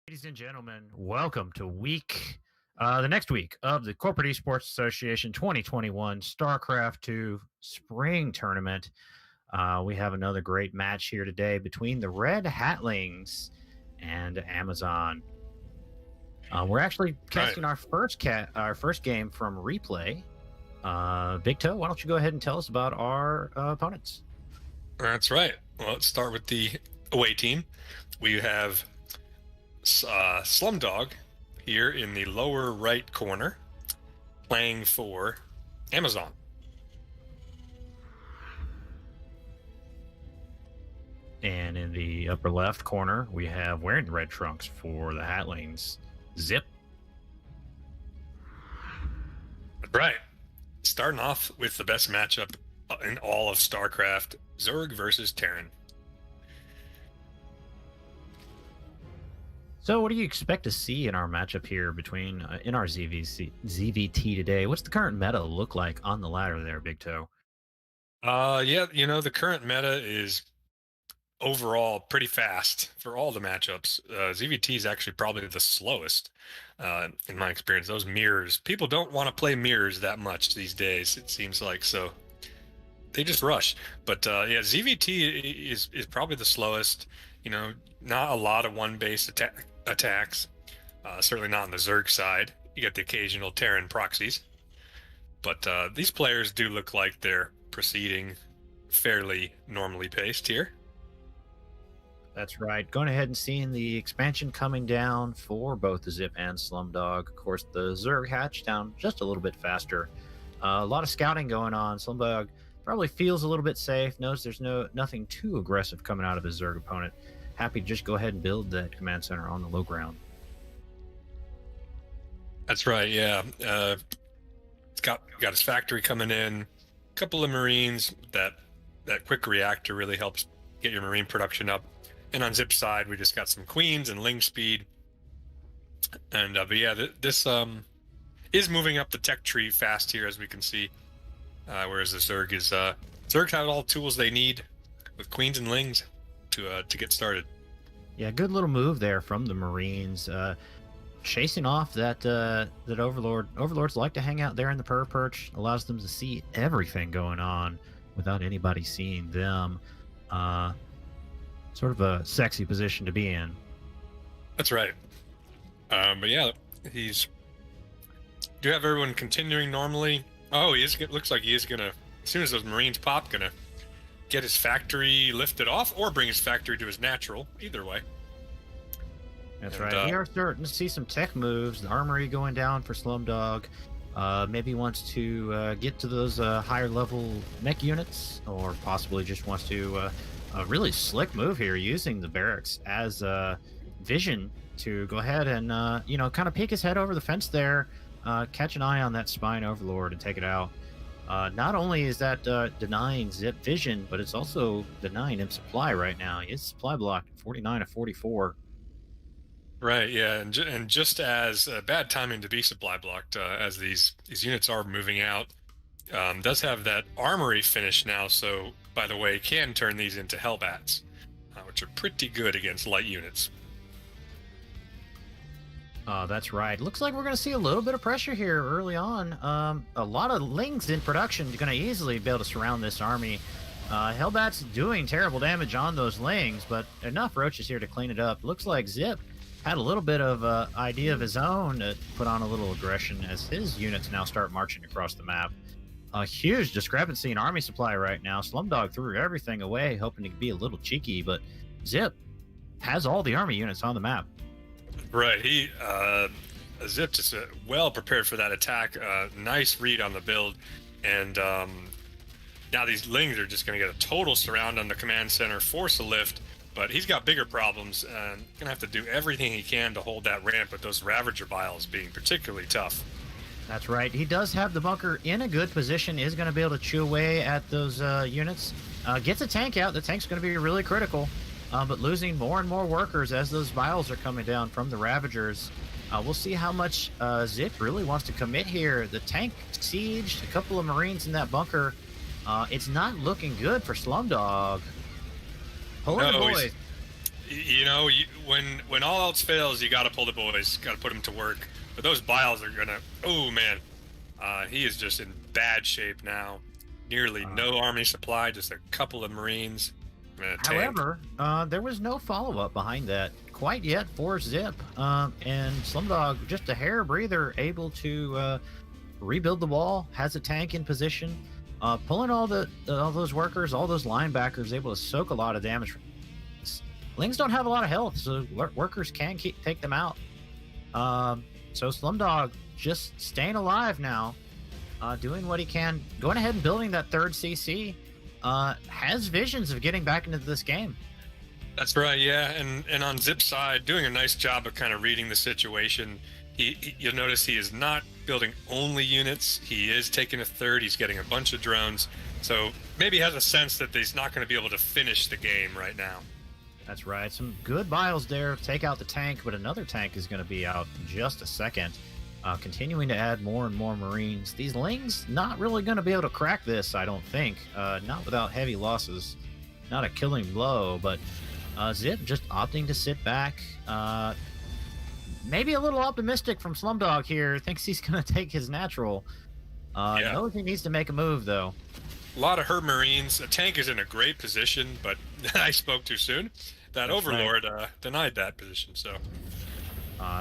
Ladies and gentlemen, welcome to the next week of the Corporate Esports Association 2021 Starcraft 2 Spring Tournament. We have another great match here today between the Red Hatlings and Amazon. We're actually casting our first game from replay. Big Toe, why don't you go ahead and tell us about our opponents? That's right. Well, let's start with the away team. We have Slumdog here in the lower right corner playing for Amazon. And in the upper left corner, we have wearing the red trunks for the Hatlings, Zip. Right. Starting off with the best matchup in all of StarCraft, Zerg versus Terran. So what do you expect to see in our matchup here between in our ZVT today? What's the current meta look like on the ladder there, Big Toe? Yeah, the current meta is overall pretty fast for all the matchups. ZVT is actually probably the slowest in my experience. Those mirrors, people don't want to play mirrors that much these days, it seems like, so they just rush. But yeah, ZVT is probably the slowest. Not a lot of one base attacks, certainly not on the Zerg side. You get the occasional Terran proxies, but these players do look like they're proceeding fairly normally paced here. That's right. Going ahead and seeing the expansion coming down for both the Zip and Slumdog. Of course, the Zerg hatch down just a little bit faster. A lot of scouting going on. Slumdog probably feels a little bit safe, knows there's nothing too aggressive coming out of his Zerg opponent. Happy to just go ahead and build that command center on the low ground. That's right, yeah. It's got his factory coming in. A couple of Marines. That quick reactor really helps get your Marine production up. And on Zip's side, we just got some Queens and Ling speed. And but yeah, this is moving up the tech tree fast here, as we can see. Whereas the Zerg is Zerg have all the tools they need with Queens and Lings to get started. Yeah, good little move there from the Marines, chasing off that Overlord. Overlords like to hang out there in the perch, allows them to see everything going on without anybody seeing them. Sort of a sexy position to be in. That's right. But yeah, do have everyone continuing normally. Oh, looks like he is gonna, as soon as those Marines pop, gonna get his factory lifted off or bring his factory to his natural. Either way. That's right. We are starting to see some tech moves. The armory going down for Slumdog. Maybe wants to get to those higher level mech units, or possibly just wants to a really slick move here, using the barracks as vision to go ahead and kind of peek his head over the fence there, catch an eye on that Spine Overlord and take it out. Not only is that denying Zip vision, but it's also denying him supply right now. He is supply blocked 49 of 44. Right, yeah, and just as bad timing to be supply blocked, as these units are moving out. Does have that armory finish now, so by the way, can turn these into Hellbats, which are pretty good against light units. That's right. Looks like we're going to see a little bit of pressure here early on. A lot of Lings in production are going to easily be able to surround this army. Hellbat's doing terrible damage on those Lings, but enough Roaches here to clean it up. Looks like Zip had a little bit of idea of his own to put on a little aggression as his units now start marching across the map. A huge discrepancy in army supply right now. Slumdog threw everything away, hoping to be a little cheeky, but Zip has all the army units on the map. Right, Zip just well prepared for that attack. Nice read on the build, and now these Lings are just going to get a total surround on the command center, force a lift, but he's got bigger problems and going to have to do everything he can to hold that ramp, with those Ravager Vials being particularly tough. That's right. He does have the bunker in a good position, is going to be able to chew away at those units. Gets a tank out. The tank's going to be really critical, but losing more and more workers as those vials are coming down from the Ravagers. We'll see how much Zip really wants to commit here. The tank sieged, a couple of Marines in that bunker. It's not looking good for Slumdog. Holy boy. When all else fails, you got to pull the boys, got to put them to work. But those Biles are gonna. Oh man, he is just in bad shape now. Nearly no army supply, just a couple of Marines. And a tank. However, there was no follow-up behind that quite yet for Zip, and Slumdog, just a hair breather, able to rebuild the wall, has a tank in position, pulling all those workers, all those linebackers, able to soak a lot of damage. Lings don't have a lot of health, so workers can take them out. So Slumdog just staying alive now, doing what he can, going ahead and building that third CC. Has visions of getting back into this game. That's right, yeah. And on Zip's side, doing a nice job of kind of reading the situation. You'll notice he is not building only units. He is taking a third. He's getting a bunch of drones. So maybe he has a sense that he's not going to be able to finish the game right now. That's right. Some good Biles there. Take out the tank, but another tank is going to be out in just a second. Continuing to add more and more Marines. These Lings not really going to be able to crack this, I don't think. Not without heavy losses. Not a killing blow, but Zip just opting to sit back. Maybe a little optimistic from Slumdog here. Thinks he's going to take his natural. Knows he needs to make a move, though. A lot of her Marines. A tank is in a great position, but I spoke too soon. That Overlord denied that position, so...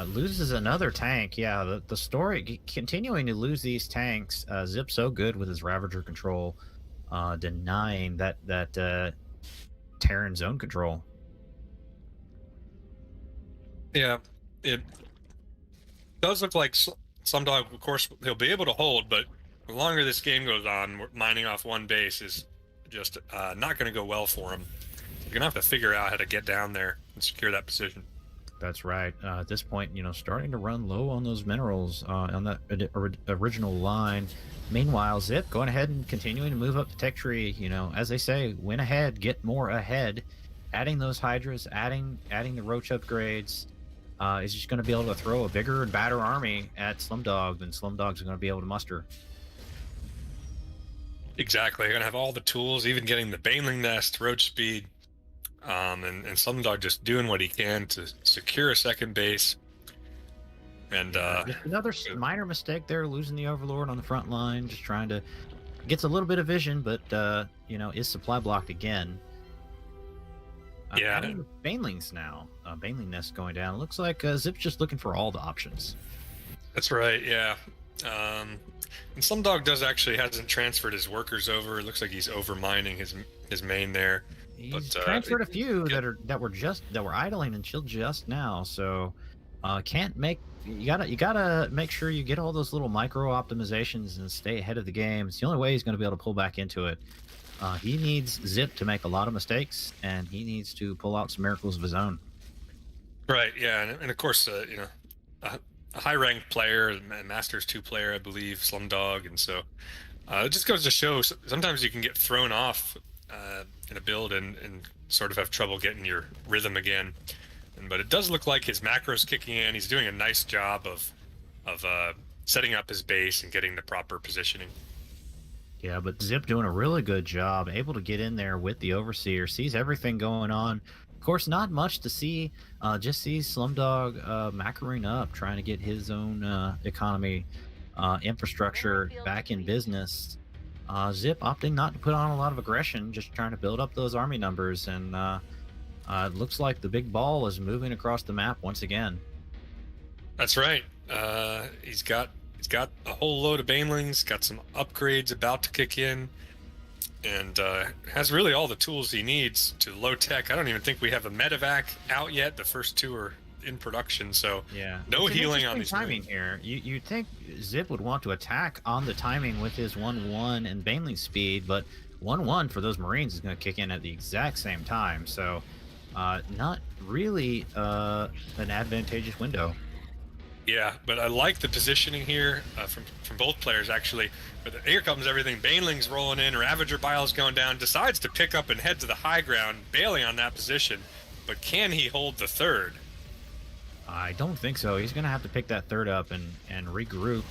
loses another tank. Yeah, the story continuing to lose these tanks. Zip so good with his Ravager control, denying that Terran zone control. Yeah, it does look like Slumdog, of course, he'll be able to hold, but the longer this game goes on, mining off one base is just not going to go well for him. You're going to have to figure out how to get down there and secure that position. That's right. At this point, starting to run low on those minerals on that original line. Meanwhile, Zip going ahead and continuing to move up the tech tree. As they say, win ahead, get more ahead. Adding those Hydras, adding the Roach upgrades, is just going to be able to throw a bigger and badder army at Slumdog than Slumdog's going to be able to muster. Exactly. You're going to have all the tools, even getting the Baneling Nest, Roach speed. And Slumdog just doing what he can to secure a second base. And just another minor mistake there, losing the Overlord on the front line, just trying to gets a little bit of vision, but is supply blocked again. Adding Banelings now. Baneling Nest going down. It looks like Zip's just looking for all the options. That's right, yeah. And Slumdog hasn't transferred his workers over. It looks like he's over mining his main there. He's transferred a few that were idling until just now, so you gotta make sure you get all those little micro optimizations and stay ahead of the game. It's the only way he's going to be able to pull back into it. He needs Zip to make a lot of mistakes, and he needs to pull out some miracles of his own. Right, yeah, and of course, a high-ranked player, a Masters 2 player, I believe, Slumdog, and so it just goes to show sometimes you can get thrown off in a build and sort of have trouble getting your rhythm again. But it does look like his macro's kicking in. He's doing a nice job of setting up his base and getting the proper positioning. Yeah, but Zip doing a really good job, able to get in there with the Overseer, sees everything going on. Of course, not much to see, just sees Slumdog macroing up, trying to get his own economy infrastructure back in business. Zip opting not to put on a lot of aggression, just trying to build up those army numbers, and it looks like the big ball is moving across the map once again. That's right. He's got a whole load of Banelings, got some upgrades about to kick in, and has really all the tools he needs to low tech. I don't even think we have a medevac out yet. The first two are in production, so yeah, no healing on these timing here. You'd think Zip would want to attack on the timing with his 1-1 and Baneling speed, but 1-1 for those Marines is going to kick in at the exact same time, so not really an advantageous window. Yeah, but I like the positioning here from both players, actually. But here comes everything. Baneling's rolling in, Ravager Bile's going down, decides to pick up and head to the high ground, bailing on that position. But can he hold the third? I don't think so. He's going to have to pick that third up and regroup.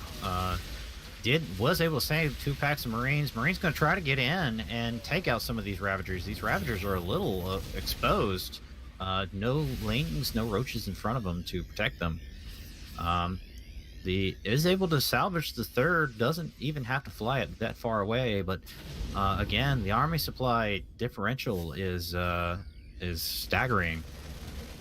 Was able to save 2 packs of Marines. Marines going to try to get in and take out some of these Ravagers. These Ravagers are a little exposed. No lings, no roaches in front of them to protect them. Um, the is able to salvage the third, doesn't even have to fly it that far away. But again, the army supply differential is staggering.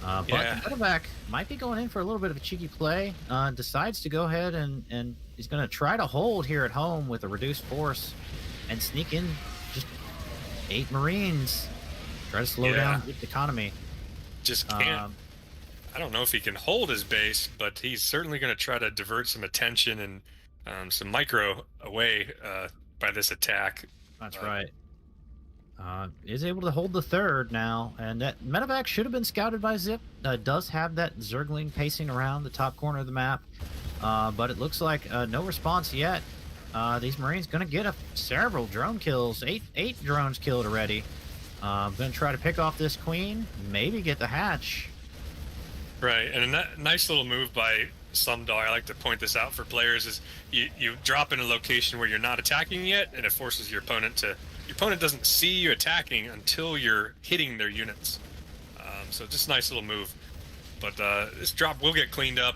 But the Yeah, medevac might be going in for a little bit of a cheeky play. Decides to go ahead and he's going to try to hold here at home with a reduced force and sneak in just 8 Marines. Try to slow yeah. down the economy. Just can't. Um, I don't know if he can hold his base, but he's certainly going to try to divert some attention and some micro away by this attack. that's Uh, right. Is able to hold the third now, and that medevac should have been scouted by Zip. Does have that Zergling pacing around the top corner of the map, but it looks like no response yet. These Marines going to get several drone kills, eight drones killed already. Going to try to pick off this queen, maybe get the hatch. Right, and a nice little move by Slumdog. I like to point this out for players: is you drop in a location where you're not attacking yet, and it forces your opponent to. Your opponent doesn't see you attacking until you're hitting their units. So just a nice little move. But this drop will get cleaned up,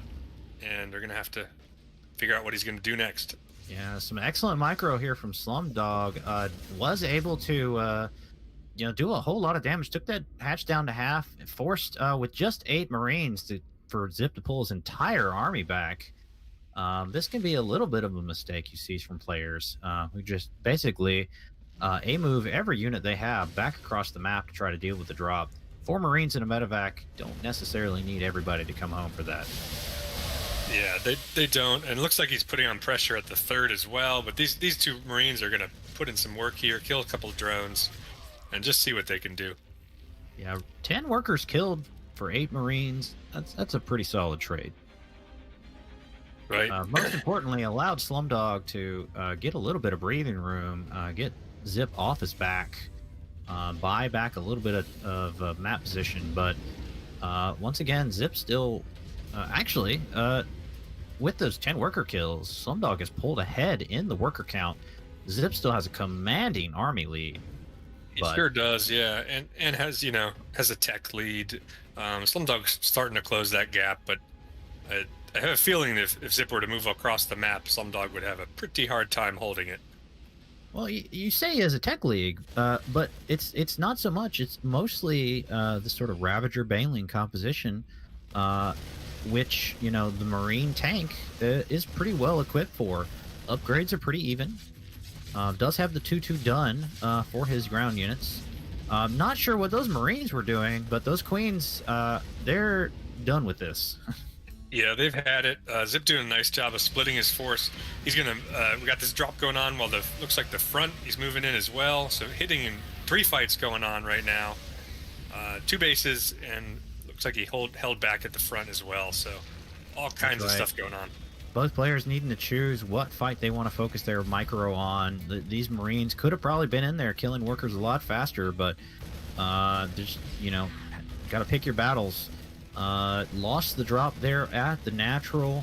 and they're gonna have to figure out what he's gonna do next. Yeah, some excellent micro here from Slumdog. Was able to do a whole lot of damage. Took that hatch down to half. Forced with just 8 Marines for Zip to pull his entire army back. This can be a little bit of a mistake you see from players who just basically move every unit they have back across the map to try to deal with the drop. 4 Marines in a medevac don't necessarily need everybody to come home for that. Yeah, they don't, and it looks like he's putting on pressure at the third as well. But these 2 Marines are gonna put in some work here, kill a couple of drones, and just see what they can do. Yeah, 10 workers killed for 8 Marines. That's a pretty solid trade. Right. Most importantly, allowed Slumdog to get a little bit of breathing room, get Zip off his back, buy back a little bit of map position. But once again, Zip still actually with those 10 worker kills, Slumdog has pulled ahead in the worker count. Zip still has a commanding army lead. He sure does, yeah, and has has a tech lead. Slumdog's starting to close that gap, but I have a feeling if Zip were to move across the map, Slumdog would have a pretty hard time holding it. Well, you say he has a tech league, but it's not so much. It's mostly the sort of Ravager Baneling composition, which the Marine tank is pretty well equipped for. Upgrades are pretty even. Does have the 2-2 done for his ground units. Not sure what those Marines were doing, but those Queens, they're done with this. Yeah, they've had it. Zip doing a nice job of splitting his force. He's gonna. We got this drop going on while looks like the front he's moving in as well. So hitting in 3 fights going on right now. 2 bases, and looks like he held back at the front as well. So all kinds of stuff going on. Both players needing to choose what fight they want to focus their micro on. These Marines could have probably been in there killing workers a lot faster, but just got to pick your battles. Lost the drop there at the natural,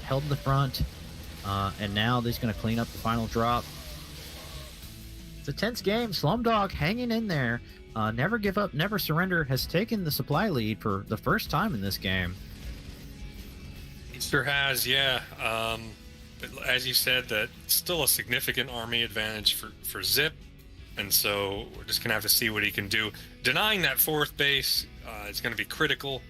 held the front, and now he's going to clean up the final drop. It's a tense game. Slumdog hanging in there. Never give up, never surrender. Has taken the supply lead for the first time in this game. He sure has, yeah. But as you said, that still a significant army advantage for Zip, and so we're just going to have to see what he can do. Denying that 4th base is going to be critical.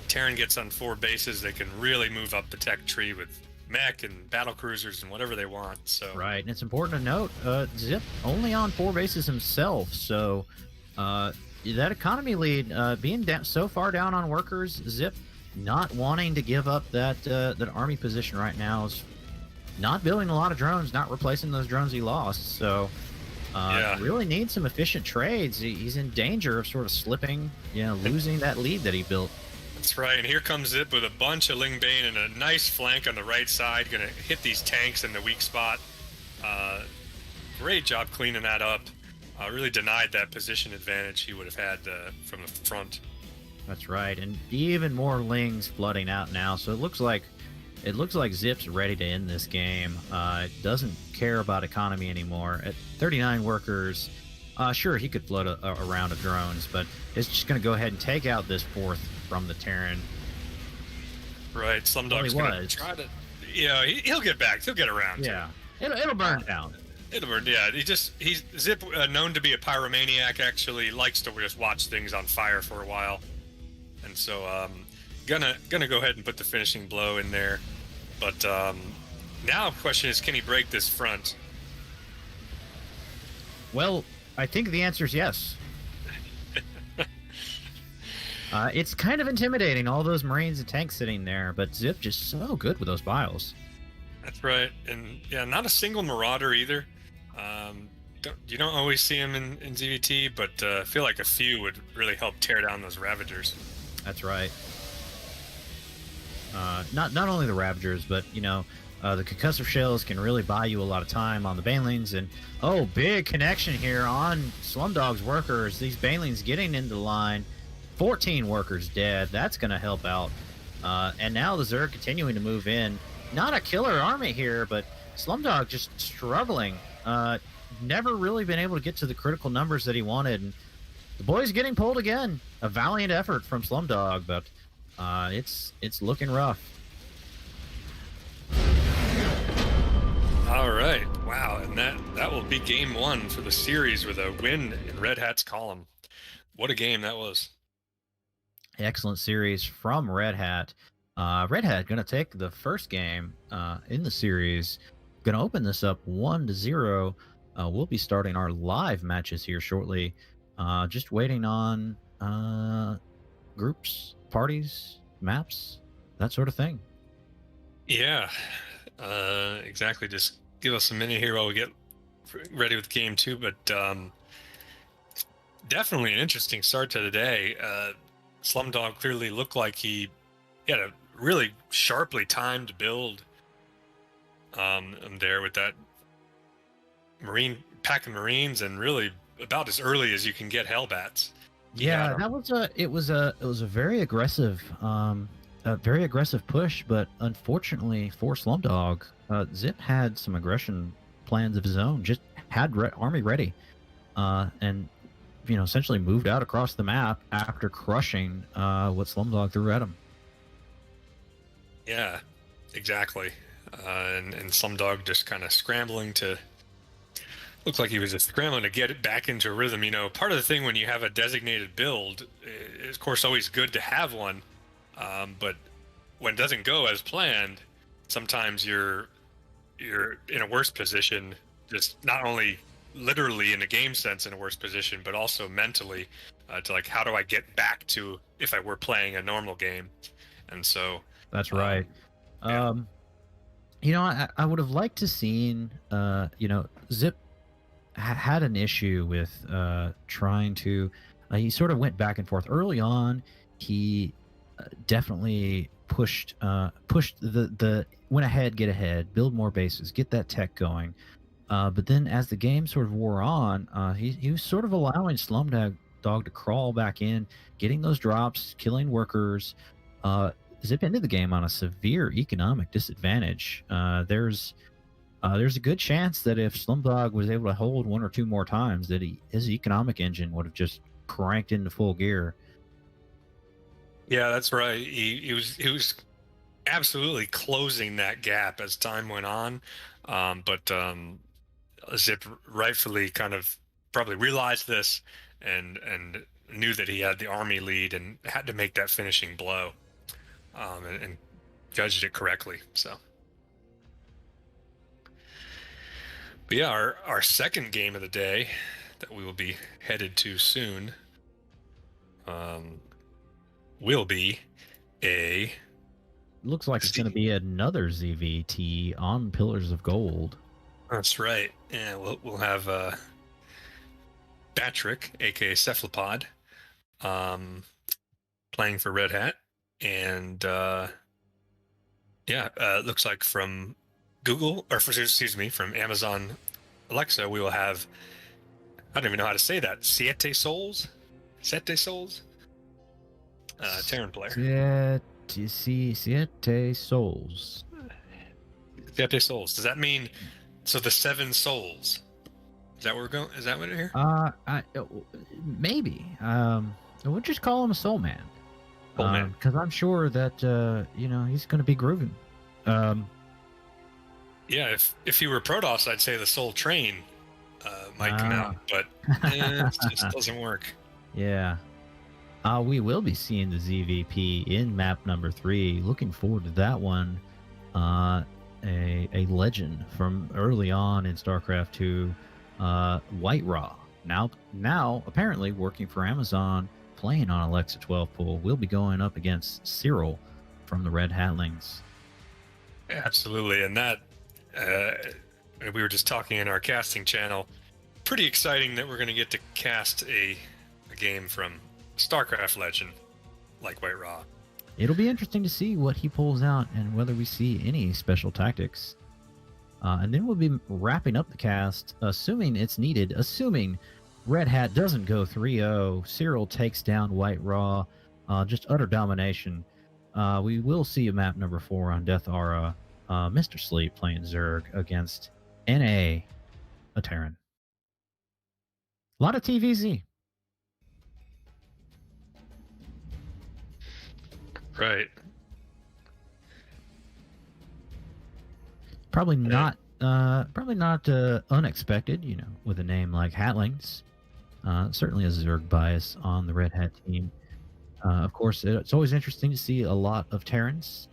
Terran gets on 4 bases, they can really move up the tech tree with mech and battle cruisers and whatever they want. So right, and it's important to note, Zip only on 4 bases himself, so that economy lead being so far down on workers, Zip not wanting to give up that army position right now, is not building a lot of drones, not replacing those drones he lost. So really needs some efficient trades. He's in danger of sort of slipping, losing that lead that he built. That's right, and here comes Zip with a bunch of Ling Bane and a nice flank on the right side, gonna hit these tanks in the weak spot. Great job cleaning that up. Really denied that position advantage he would have had from the front. That's right, and even more Lings flooding out now, so it looks like Zip's ready to end this game. It doesn't care about economy anymore. At 39 workers, Sure, he could float a round of drones, but it's just going to go ahead and take out this fourth from the Terran. Right, Slumdog's gonna try to. Yeah, he'll get back. He'll get around. Yeah, it'll burn down. It'll burn. Yeah, he's Zip, known to be a pyromaniac. Actually, likes to just watch things on fire for a while, and so gonna go ahead and put the finishing blow in there. But now the question is, can he break this front? Well, I think the answer is yes. It's kind of intimidating, all those Marines and tanks sitting there, but Zip just so good with those bios. That's right, and yeah, not a single Marauder either. You don't always see him in ZVT, but I feel like a few would really help tear down those Ravagers. That's right. Not only the Ravagers, but the concussive shells can really buy you a lot of time on the Banelings, and big connection here on Slumdog's workers. These Banelings getting into the line. 14 workers dead. That's going to help out. And now the Zerg continuing to move in. Not a killer army here, but Slumdog just struggling. Never really been able to get to the critical numbers that he wanted. And the boy's getting pulled again. A valiant effort from Slumdog, but it's looking rough. All right. Wow. And that will be game one for the series with a win in Red Hat's column. What a game that was. Excellent series from Red Hat. Red Hat going to take the first game in the series. Going to open this up 1-0. We'll be starting our live matches here shortly. Just waiting on groups, parties, maps, that sort of thing. Yeah, exactly. Just give us a minute here while we get ready with game two. But definitely an interesting start to the day. Slumdog clearly looked like he had a really sharply timed build there with that pack of Marines, and really about as early as you can get Hellbats. Yeah, it was a very aggressive push, but unfortunately for Slumdog, Zip had some aggression plans of his own. Just had army ready, and essentially moved out across the map after crushing what Slumdog threw at him. Yeah, exactly. And Slumdog just kind of scrambling to... Looked like he was just scrambling to get it back into a rhythm. Part of the thing when you have a designated build, it's of course always good to have one, but when it doesn't go as planned, sometimes you're in a worse position, just not only literally in a game sense in a worse position, but also mentally to like, how do I get back to if I were playing a normal game? And so that's right. I would have liked to seen Zip had an issue with trying to he sort of went back and forth early on. He definitely pushed the went ahead, get ahead, build more bases, get that tech going. But then as the game sort of wore on, he was sort of allowing Slumdog to crawl back in, getting those drops, killing workers. Zip ended the game on a severe economic disadvantage. There's a good chance that if Slumdog was able to hold one or two more times, that his economic engine would have just cranked into full gear. Yeah, that's right. He was absolutely closing that gap as time went on, but Zip rightfully kind of probably realized this and knew that he had the army lead and had to make that finishing blow, and judged it correctly. So, but yeah, our second game of the day that we will be headed to soon will be a... Looks like it's going to be another ZVT on Pillars of Gold. That's right. Yeah, we'll have Patrick, aka Cephalopod, playing for Red Hat, and looks like from Google, or from Amazon Alexa, we will have, I don't even know how to say that, Siete Souls, Terran player. Siete Souls. Siete Souls. Does that mean, so the 7 souls? that where we're going? Is that what it here? Maybe. We'll just call him a Soul Man. Soul Man. Because I'm sure that he's going to be grooving. Yeah, if he were Protoss, I'd say the Soul Train might come out, but it just doesn't work. Yeah. We will be seeing the ZVP in map number 3. Looking forward to that one. A legend from early on in StarCraft 2, White Raw. Now apparently working for Amazon, playing on Alexa 12 pool, will be going up against Cyril from the Red Hatlings. Absolutely, and that we were just talking in our casting channel. Pretty exciting that we're going to get to cast a game from StarCraft legend like White Raw. It'll be interesting to see what he pulls out and whether we see any special tactics. And then we'll be wrapping up the cast, assuming it's needed, assuming Red Hat doesn't go 3-0, Cyril takes down White Raw, just utter domination. We will see a map number 4 on Death Aura, Mr. Sleep playing Zerg against NA, a Terran. A lot of TVZ. Right. Probably not unexpected, with a name like Hatlings. Certainly a Zerg bias on the Red Hat team. Of course, it's always interesting to see a lot of Terrans.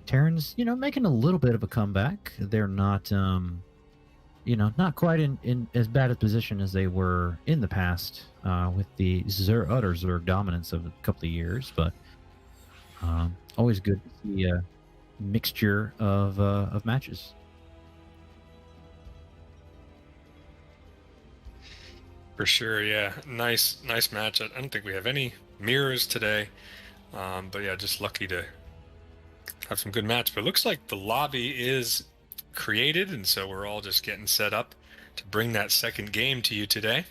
Terrans, making a little bit of a comeback. They're not, not quite in as bad a position as they were in the past with the utter Zerg dominance of a couple of years, but always good to see a mixture of matches. For sure, yeah. Nice match. I don't think we have any mirrors today, but yeah, just lucky to have some good match. But it looks like the lobby is created, and so we're all just getting set up to bring that second game to you today.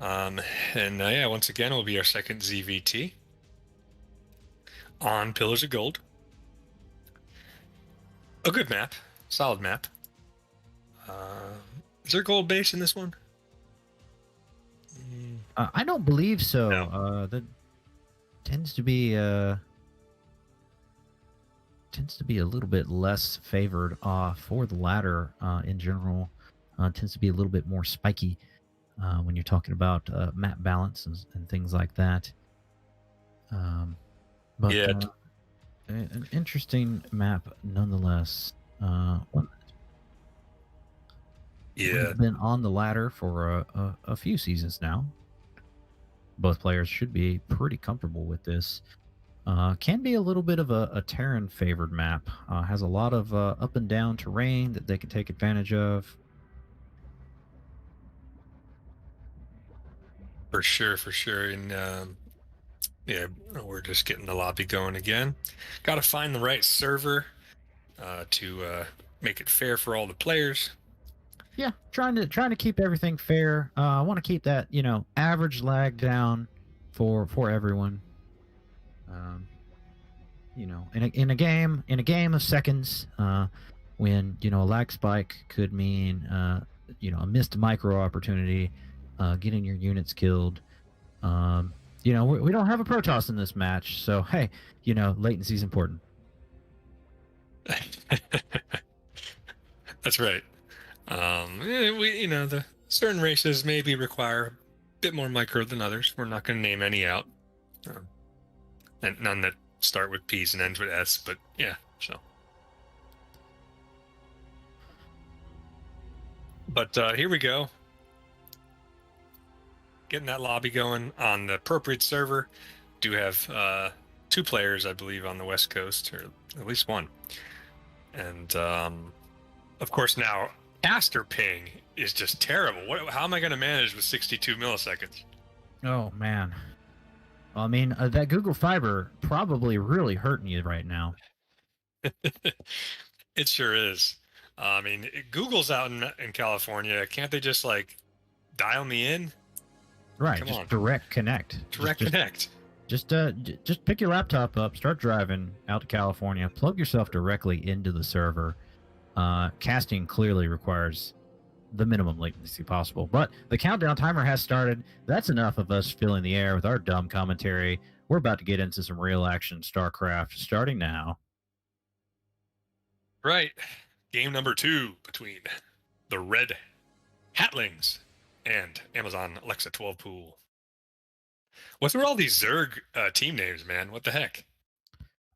Yeah, once again, it will be our second ZVT on Pillars of Gold. A good map, solid map. Is there gold base in this one? I don't believe so. No. That tends to be a little bit less favored for the ladder in general. Tends to be a little bit more spiky when you're talking about map balance and things like that. But yeah, an interesting map nonetheless. We've been on the ladder for a few seasons now. Both players should be pretty comfortable with this. Can be a little bit of a Terran favored map. Has a lot of up and down terrain that they can take advantage of. For sure. And yeah, we're just getting the lobby going again. Got to find the right server to make it fair for all the players. Yeah, trying to keep everything fair. I want to keep that average lag down for everyone. In a game of seconds, when a lag spike could mean a missed micro opportunity, getting your units killed. We don't have a Protoss in this match, so hey, latency is important. That's right. The certain races maybe require a bit more micro than others. We're not going to name any out, and none that start with P's and ends with S. But yeah, so. But here we go. Getting that lobby going on the appropriate server. Do have 2 players, I believe, on the West Coast, or at least one. And of course now Aster ping is just terrible. How am I going to manage with 62 milliseconds? Oh man. I mean, that Google Fiber probably really hurting you right now. It sure is. I mean, Google's out in California. Can't they just dial me in? Right. Come on. Direct connect. Connect. Just pick your laptop up, start driving out to California, plug yourself directly into the server. Casting clearly requires the minimum latency possible. But the countdown timer has started. That's enough of us filling the air with our dumb commentary. We're about to get into some real action StarCraft starting now. Right. Game number 2 between the Red Hatlings and Amazon Alexa 12 Pool. What's with all these Zerg team names, man? What the heck?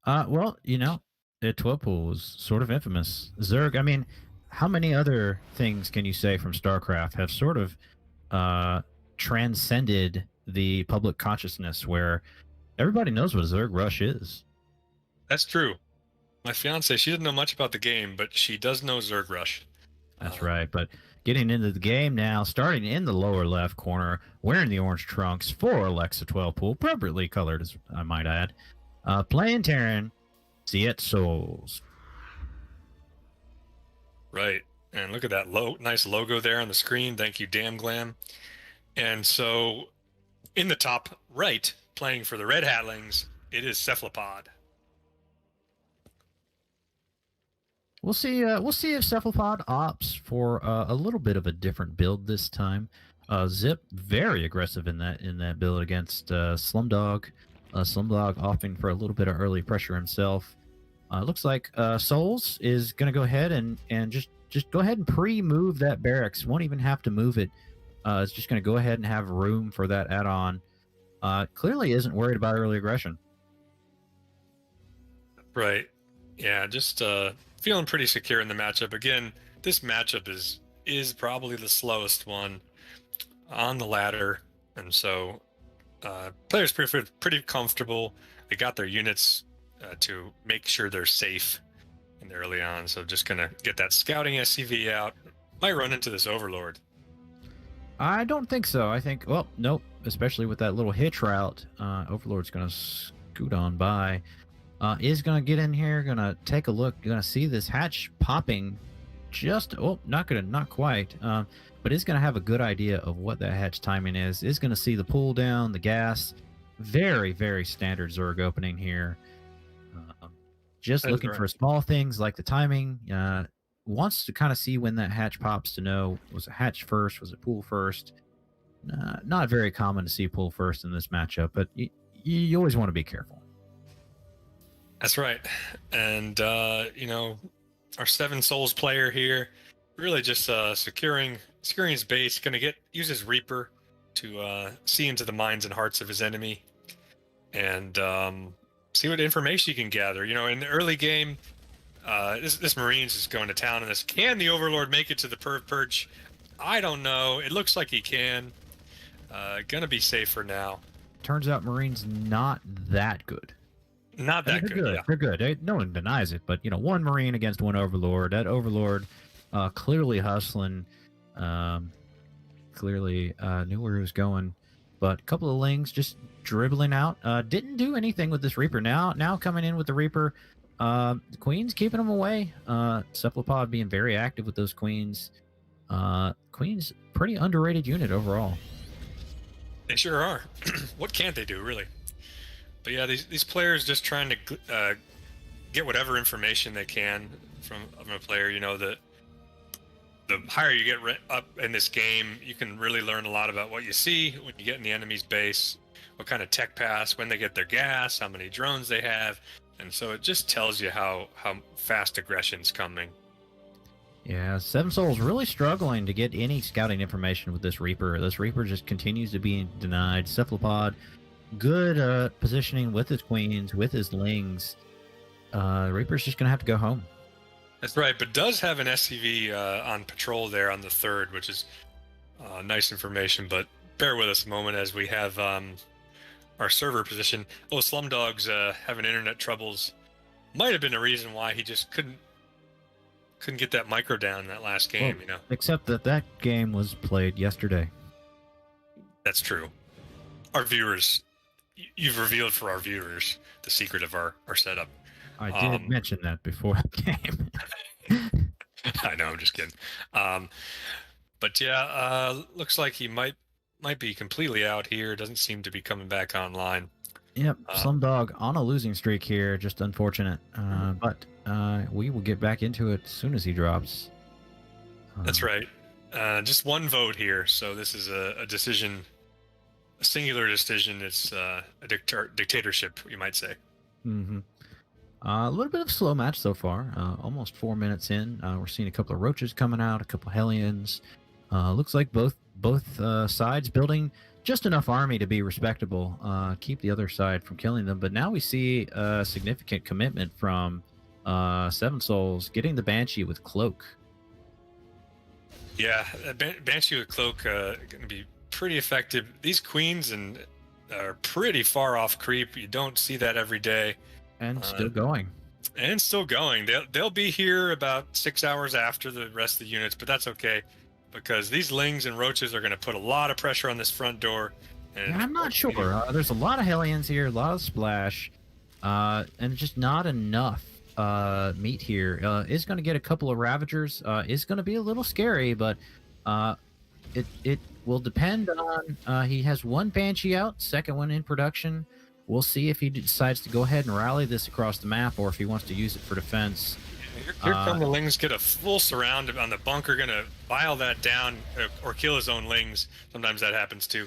Well, the 12 Pool is sort of infamous. Zerg, I mean, how many other things can you say from StarCraft have sort of transcended the public consciousness where everybody knows what a Zerg rush is? That's true. My fiance, she doesn't know much about the game, but she does know Zerg Rush. That's right. But getting into the game now, starting in the lower left corner, wearing the orange trunks for Alexa 12 Pool, appropriately colored, as I might add, playing Terran, CEA. Right. And look at that nice logo there on the screen. Thank you, Damn Glam. And so in the top right, playing for the Red Hatlings, it is Cephalopod. We'll see. We'll see if Cephalopod opts for a little bit of a different build this time. Zip very aggressive in that build against Slumdog. Slumdog opting for a little bit of early pressure himself. Looks like Souls is going to go ahead and just go ahead and pre-move that barracks. Won't even have to move it. It's just going to go ahead and have room for that add-on. Clearly isn't worried about early aggression. Right. Yeah, just feeling pretty secure in the matchup. Again, this matchup is probably the slowest one on the ladder, and so players pretty comfortable. They got their units to make sure they're safe in the early on. So just gonna get that scouting SCV out. Might run into this Overlord. I don't think so. I think, well, nope. Especially with that little hitch route, Overlord's gonna scoot on by. Is gonna get in here, gonna take a look, gonna see this hatch popping. Not quite. But is gonna have a good idea of what that hatch timing is. Is gonna see the pull down, the gas. Very, very standard Zerg opening here. Just That's looking right. for small things like the timing. Wants to kind of see when that hatch pops to know, was it hatch first, was it pool first? Not very common to see pool first in this matchup, but you always want to be careful. That's right. And our 7 Souls player here, really just securing his base. Gonna use his Reaper to see into the minds and hearts of his enemy, and see what information you can gather. In the early game, this Marines is going to town on this. Can the Overlord make it to the Purge? I don't know. It looks like he can. Gonna be safe for now. Turns out Marines not that good. Not that good. Yeah. They're good. No one denies it, but one Marine against one Overlord. That Overlord clearly hustling. Clearly knew where he was going. But a couple of Lings just dribbling out. Didn't do anything with this Reaper. Now coming in with the Reaper. The Queen's keeping them away. Cephalopod being very active with those Queens. Queen's pretty underrated unit overall. They sure are. What can't they do, really? But yeah, these players just trying to get whatever information they can from a player. The higher you get up in this game, you can really learn a lot about what you see when you get in the enemy's base, what kind of tech pass, when they get their gas, how many drones they have, and so it just tells you how fast aggression's coming. Yeah, 7 Souls really struggling to get any scouting information with this Reaper. This Reaper just continues to be denied. Cephalopod, good positioning with his Queens, with his Lings. Reaper's just going to have to go home. That's right, but does have an SCV on patrol there on the 3rd, which is nice information, but bear with us a moment as we have our server position. Slumdog's having internet troubles. Might have been a reason why he just couldn't get that micro down in that last game, Except that game was played yesterday. That's true. Our viewers, you've revealed for our viewers the secret of our setup. I did mention that before the game. I know, I'm just kidding. But yeah, looks like he might be completely out here. Doesn't seem to be coming back online. Yep, Slumdog on a losing streak here. Just unfortunate. But we will get back into it as soon as he drops. That's right. Just one vote here, so this is a decision, a singular decision. It's a dictatorship, you might say. Mm-hmm. A little bit of slow match so far. Almost 4 minutes in, we're seeing a couple of roaches coming out, a couple of hellions. Looks like both sides building just enough army to be respectable, keep the other side from killing them. But now we see a significant commitment from Seven Souls getting the Banshee with Cloak. Yeah, Banshee with Cloak going to be pretty effective. These queens are pretty far off creep. You don't see that every day. And still going. And still going. They'll be here about 6 hours after the rest of the units, but that's okay because these lings and roaches are going to put a lot of pressure on this front door. And I'm not sure. There's a lot of hellions here, a lot of splash, and just not enough meat here. Is going to get a couple of Ravagers. Is going to be a little scary, but it will depend on. He has one Banshee out, second one in production. We'll see if he decides to go ahead and rally this across the map, or if he wants to use it for defense. Here come the lings, get a full surround on the bunker, gonna bile that down or kill his own lings. Sometimes that happens too.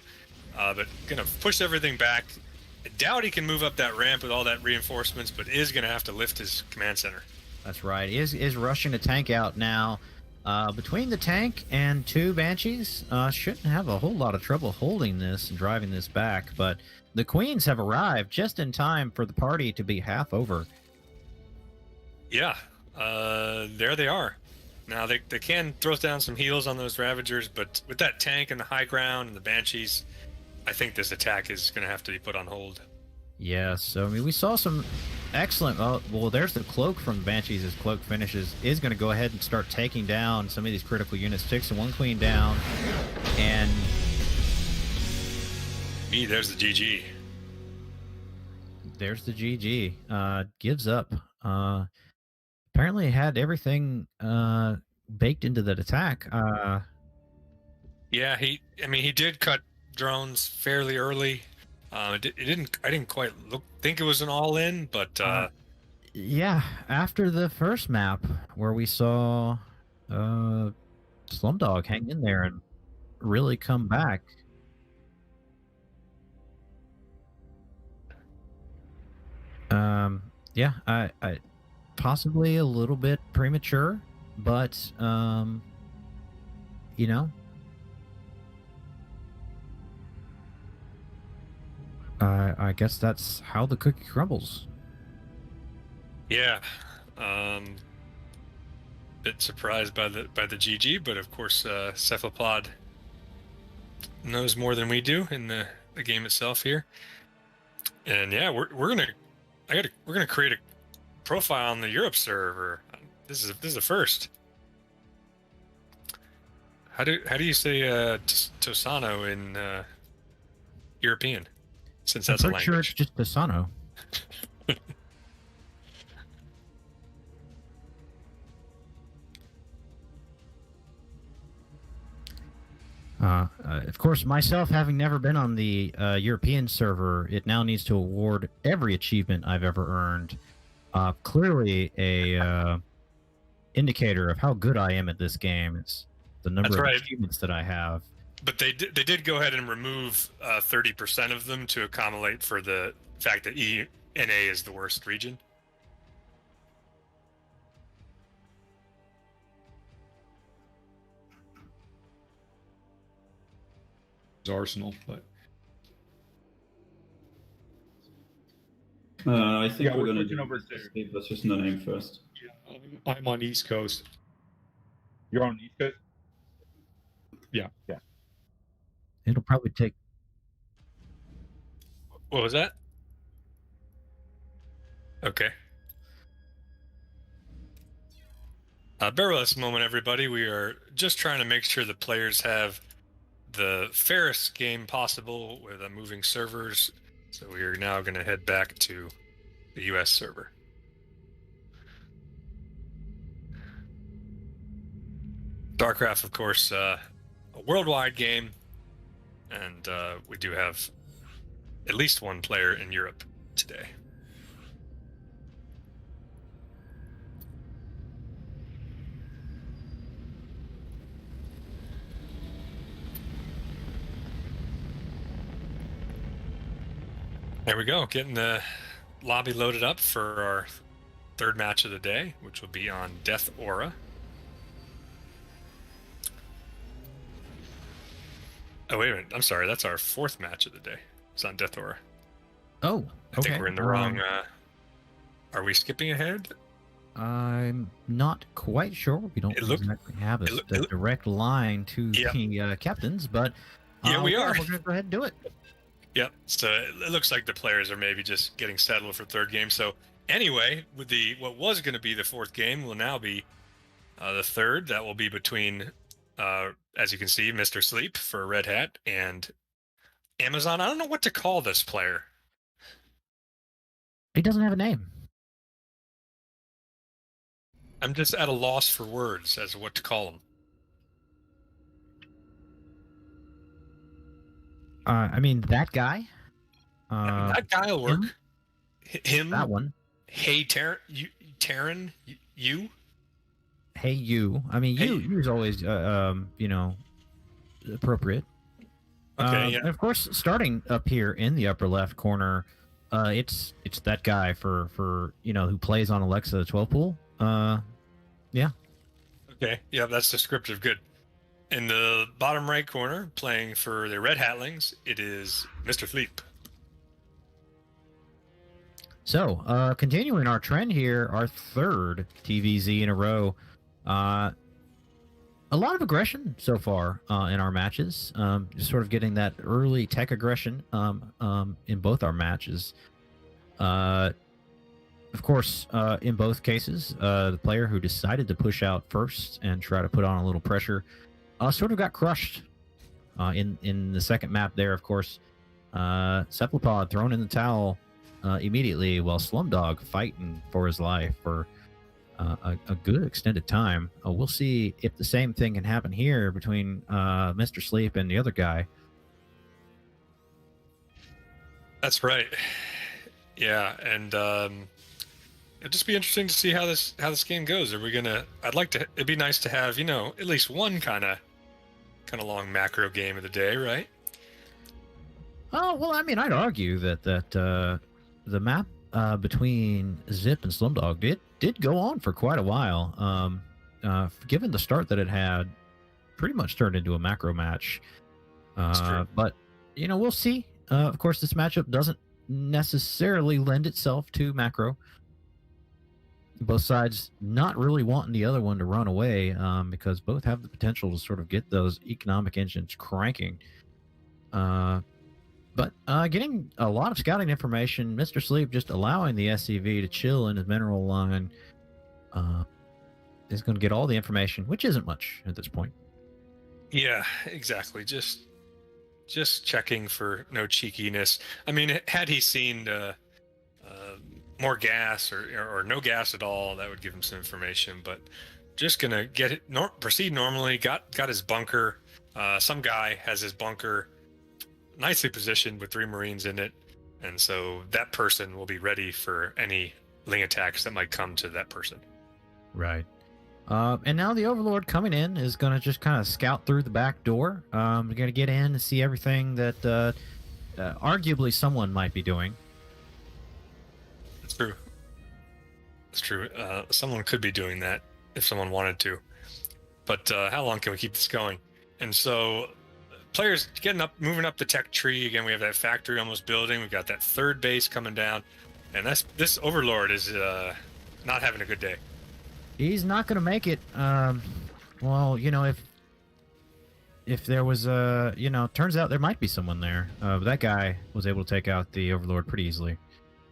But gonna push everything back. I doubt he can move up that ramp with all that reinforcements, but is gonna have to lift his command center. That's right. Is rushing a tank out now. Between the tank and two Banshees, shouldn't have a whole lot of trouble holding this and driving this back, but the Queens have arrived just in time for the party to be half over. Yeah, there they are. Now they can throw down some heals on those Ravagers, but with that tank and the high ground and the Banshees, I think this attack is going to have to be put on hold. Yeah, so I mean, we saw some excellent. Well, there's the Cloak from the Banshees as Cloak finishes. Is going to go ahead and start taking down some of these critical units. Takes the one Queen down, and there's the GG. There's the GG. Gives up. Apparently had everything baked into that attack. Yeah, he did cut drones fairly early. I didn't quite think it was an all-in, but yeah, after the first map where we saw Slumdog hang in there and really come back. Yeah, I possibly a little bit premature, but you know, I guess that's how the cookie crumbles. Yeah, bit surprised by the GG, but of course Cephalopod knows more than we do in the game itself here. And yeah, we're gonna create a profile on the Europe server. This is the first. How do you say Tosano in European? Since that's a language. Sure, it's just Tosano. Of course, myself having never been on the European server, it now needs to award every achievement I've ever earned. Clearly a indicator of how good I am at this game. It's the number of achievements that I have. But they did go ahead and remove 30% of them to accommodate for the fact that ENA is the worst region. Arsenal, but I think we're going to do over let's just know name first. Yeah, I'm on East Coast. You're on East Coast? Yeah. It'll probably take. What was that? Okay. Bear with us a moment, everybody. We are just trying to make sure the players have the fairest game possible with moving servers. So we are now going to head back to the US server. Starcraft, of course, a worldwide game, and we do have at least one player in Europe today. There we go. Getting the lobby loaded up for our third match of the day, which will be on Death Aura. Oh, wait a minute. I'm sorry. That's our fourth match of the day. It's on Death Aura. Oh, I okay. think we're in the wrong... are we skipping ahead? I'm not quite sure. We don't exactly have a direct line to the captains, but we are. We're going to go ahead and do it. Yep. So it looks like the players are maybe just getting settled for third game. So anyway, with what was going to be the fourth game will now be the third. That will be between, as you can see, Mr. Sleep for Red Hat and Amazon. I don't know what to call this player. He doesn't have a name. I'm just at a loss for words as to what to call him. I mean, that guy. That guy'll work. Him. That one. Hey, Taryn, you. Hey, you. I mean, you is always, appropriate. Okay. And of course, starting up here in the upper left corner, it's that guy for who plays on Alexa the 12 pool. Yeah. Okay. Yeah, that's descriptive. Good. In the bottom right corner, playing for the Red Hatlings, it is Mr. Sleep. So, continuing our trend here, our third TVZ in a row. A lot of aggression so far in our matches. Just sort of getting that early tech aggression in both our matches. Of course, in both cases, the player who decided to push out first and try to put on a little pressure sort of got crushed in the second map there, of course. Cephalopod thrown in the towel immediately, while Slumdog fighting for his life for a good extended time. We'll see if the same thing can happen here between Mr. Sleep and the other guy. That's right. Yeah, and it'd just be interesting to see how this game goes. Are we gonna? It'd be nice to have at least one kind of long macro game of the day, right? Oh well, I mean, I'd argue that the map between Zip and Slumdog did go on for quite a while. Given the start that it had, pretty much turned into a macro match. But we'll see. Of course, this matchup doesn't necessarily lend itself to macro. Both sides not really wanting the other one to run away because both have the potential to sort of get those economic engines cranking. But getting a lot of scouting information, Mr. Sleep just allowing the SCV to chill in his mineral line is going to get all the information, which isn't much at this point. Yeah, exactly. Just checking for no cheekiness. I mean, had he seen more gas or no gas at all, that would give him some information. But just gonna get it. Proceed normally. Got his bunker. Some guy has his bunker nicely positioned with 3 Marines in it, and so that person will be ready for any Ling attacks that might come to that person. Right. And now the Overlord coming in is going to just kind of scout through the back door. We're going to get in and see everything that arguably someone might be doing. It's true. It's true. Someone could be doing that if someone wanted to. But how long can we keep this going? And so players moving up the tech tree. Again, we have that factory almost building. We've got that third base coming down. And this Overlord is not having a good day. He's not going to make it. Well, if there was turns out there might be someone there. That guy was able to take out the Overlord pretty easily.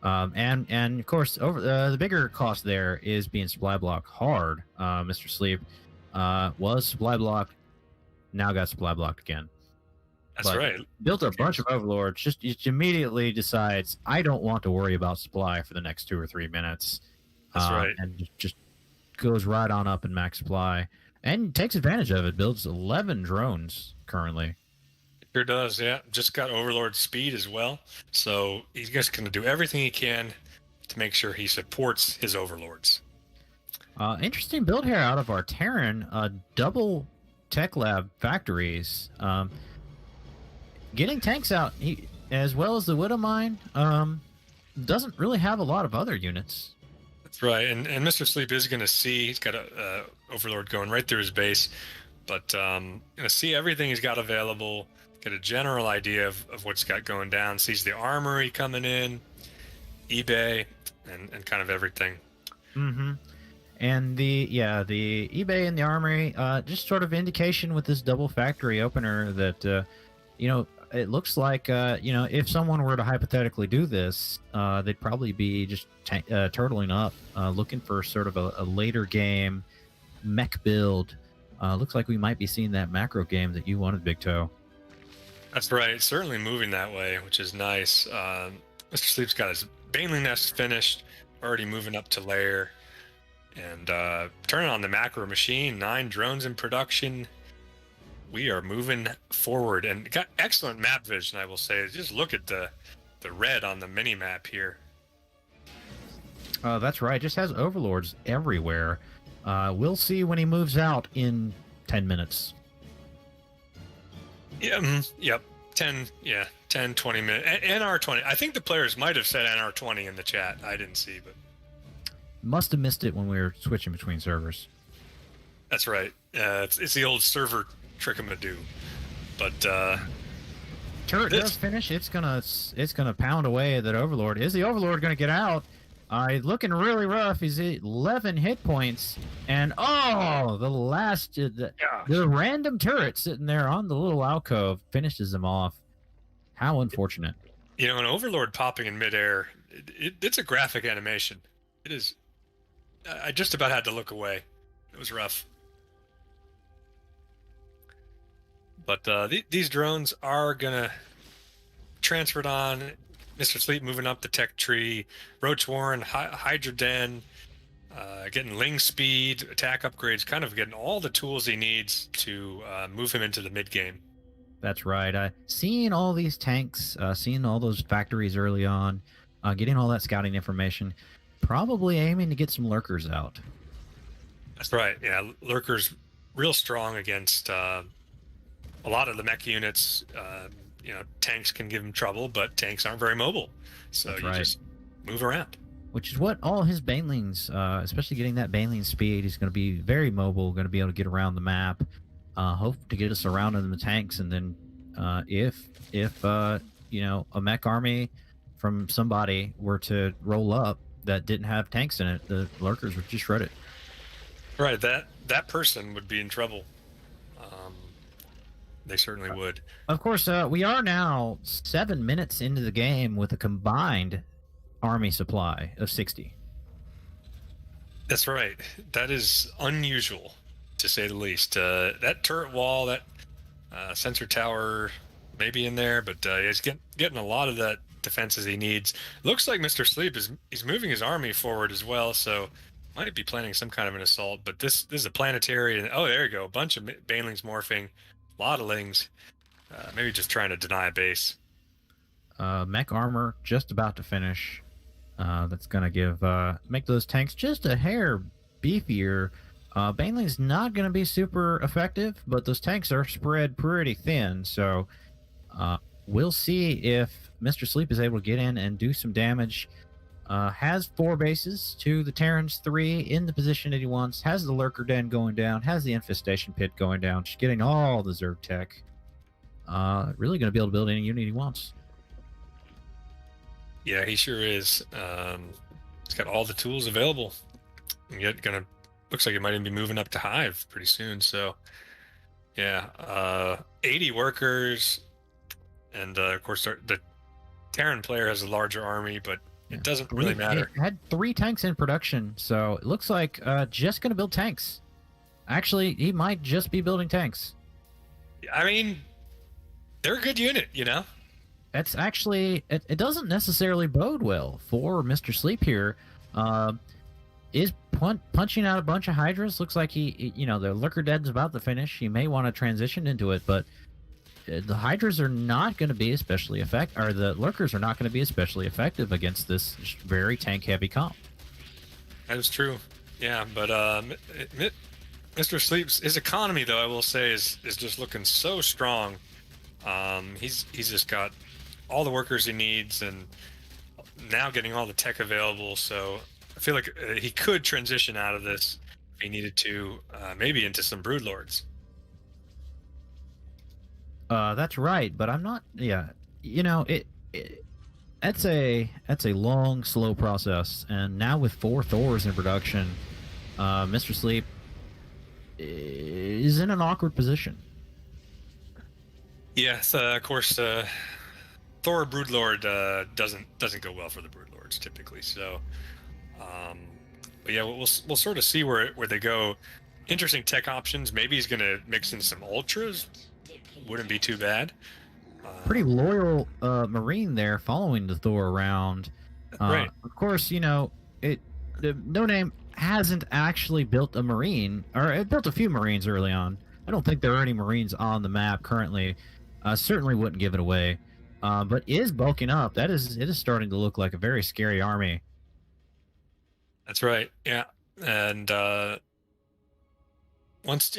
And of course, the bigger cost there is being supply blocked hard. Mr. Sleep was supply blocked, now got supply blocked again. That's right. Built a bunch of Overlords. Just immediately decides I don't want to worry about supply for the next 2 or 3 minutes. That's right. And just goes right on up in max supply and takes advantage of it. Builds 11 drones currently. Sure does, yeah. Just got Overlord speed as well. So he's just going to do everything he can to make sure he supports his Overlords. Interesting build here out of our Terran. Double Tech Lab factories. Getting tanks out. as well as the Widowmine, doesn't really have a lot of other units. That's right, and Mr. Sleep is going to see. He's got a Overlord going right through his base, but going to see everything he's got available, get a general idea of what's got going down. Sees the armory coming in, eBay, and kind of everything. Mm-hmm. And the eBay and the armory, just sort of indication with this double factory opener that it looks like if someone were to hypothetically do this, they'd probably be just turtling up, looking for sort of a later game mech build. Looks like we might be seeing that macro game that you wanted, Big Toe. That's right. It's certainly moving that way, which is nice. Mr. Sleep's got his Baneling Nest finished, already moving up to lair. And turning on the macro machine, 9 drones in production. We are moving forward and got excellent map vision, I will say. Just look at the red on the mini map here. That's right. Just has overlords everywhere. We'll see when he moves out in 10 minutes. Yeah, yep. 10, 20 minutes. NR20. I think the players might have said NR20 in the chat. I didn't see, but must have missed it when we were switching between servers. That's right. It's the old server trick-a-ma-do. But turret does finish. It's gonna pound away at that Overlord. Is the Overlord gonna get out? Looking really rough. He's at 11 hit points, and the last the random turret sitting there on the little alcove finishes him off. How unfortunate. An Overlord popping in midair. It's a graphic animation. It is. I just about had to look away. It was rough. But these drones are going to transfer it on. Mr. Sleep moving up the tech tree. Roach Warren, Hydra Den, getting Ling speed, attack upgrades, kind of getting all the tools he needs to move him into the mid-game. That's right. Seeing all these tanks, seeing all those factories early on, getting all that scouting information, probably aiming to get some lurkers out. That's right. Yeah, lurkers real strong against a lot of the mech units. Tanks can give him trouble, but tanks aren't very mobile. So That's right. Just move around. Which is what all his Banelings, especially getting that Baneling speed, he's going to be very mobile, going to be able to get around the map, hope to get us around in the tanks, and then if a mech army from somebody were to roll up that didn't have tanks in it, the lurkers would just shred it. Right, that person would be in trouble. They certainly would. Of course, we are now 7 minutes into the game with a combined army supply of 60. That's right. That is unusual, to say the least. That turret wall, that sensor tower may be in there, but he's getting a lot of that defenses he needs. Looks like Mr. Sleep he's moving his army forward as well, so might be planning some kind of an assault. But this is a planetary, and there you go, a bunch of Banelings morphing, a lot of Lings, maybe just trying to deny a base. Mech armor just about to finish. That's gonna make those tanks just a hair beefier. Baneling's not gonna be super effective, but those tanks are spread pretty thin, so we'll see if Mr. Sleep is able to get in and do some damage. Has 4 bases to the Terran's 3 in the position that he wants. Has the Lurker Den going down. Has the Infestation Pit going down. Just getting all the Zerg tech. Really going to be able to build any unit he wants. Yeah, he sure is. He's got all the tools available. And yet looks like he might even be moving up to Hive pretty soon. So, yeah, 80 workers. And, of course, the Terran player has a larger army, but it doesn't really matter. It had 3 tanks in production, so it looks like just going to build tanks. Actually, he might just be building tanks. I mean, they're a good unit, That's actually... It doesn't necessarily bode well for Mr. Sleep here. Is punching out a bunch of Hydras. Looks like the Lurker Dead's about to finish. He may want to transition into it, but the Hydras are not going to be especially effective, or the Lurkers are not going to be especially effective against this very tank-heavy comp. That is true. Yeah, but Mr. Sleep's his economy, though, I will say, is just looking so strong. He's just got all the workers he needs, and now getting all the tech available. So I feel like he could transition out of this if he needed to, maybe into some Broodlords. That's right, but I'm not. Yeah, that's a long, slow process, and now with 4 Thors in production, Mr. Sleep is in an awkward position. Yes, of course. Thor Broodlord doesn't go well for the Broodlords typically. So, but yeah, we'll sort of see where they go. Interesting tech options. Maybe he's gonna mix in some ultras. Wouldn't be too bad. Pretty loyal Marine there, following the Thor around. Right. Of course, No Name hasn't actually built a Marine, or it built a few Marines early on. I don't think there are any Marines on the map currently. Certainly wouldn't give it away. But is bulking up. It is starting to look like a very scary army. That's right. Yeah. And once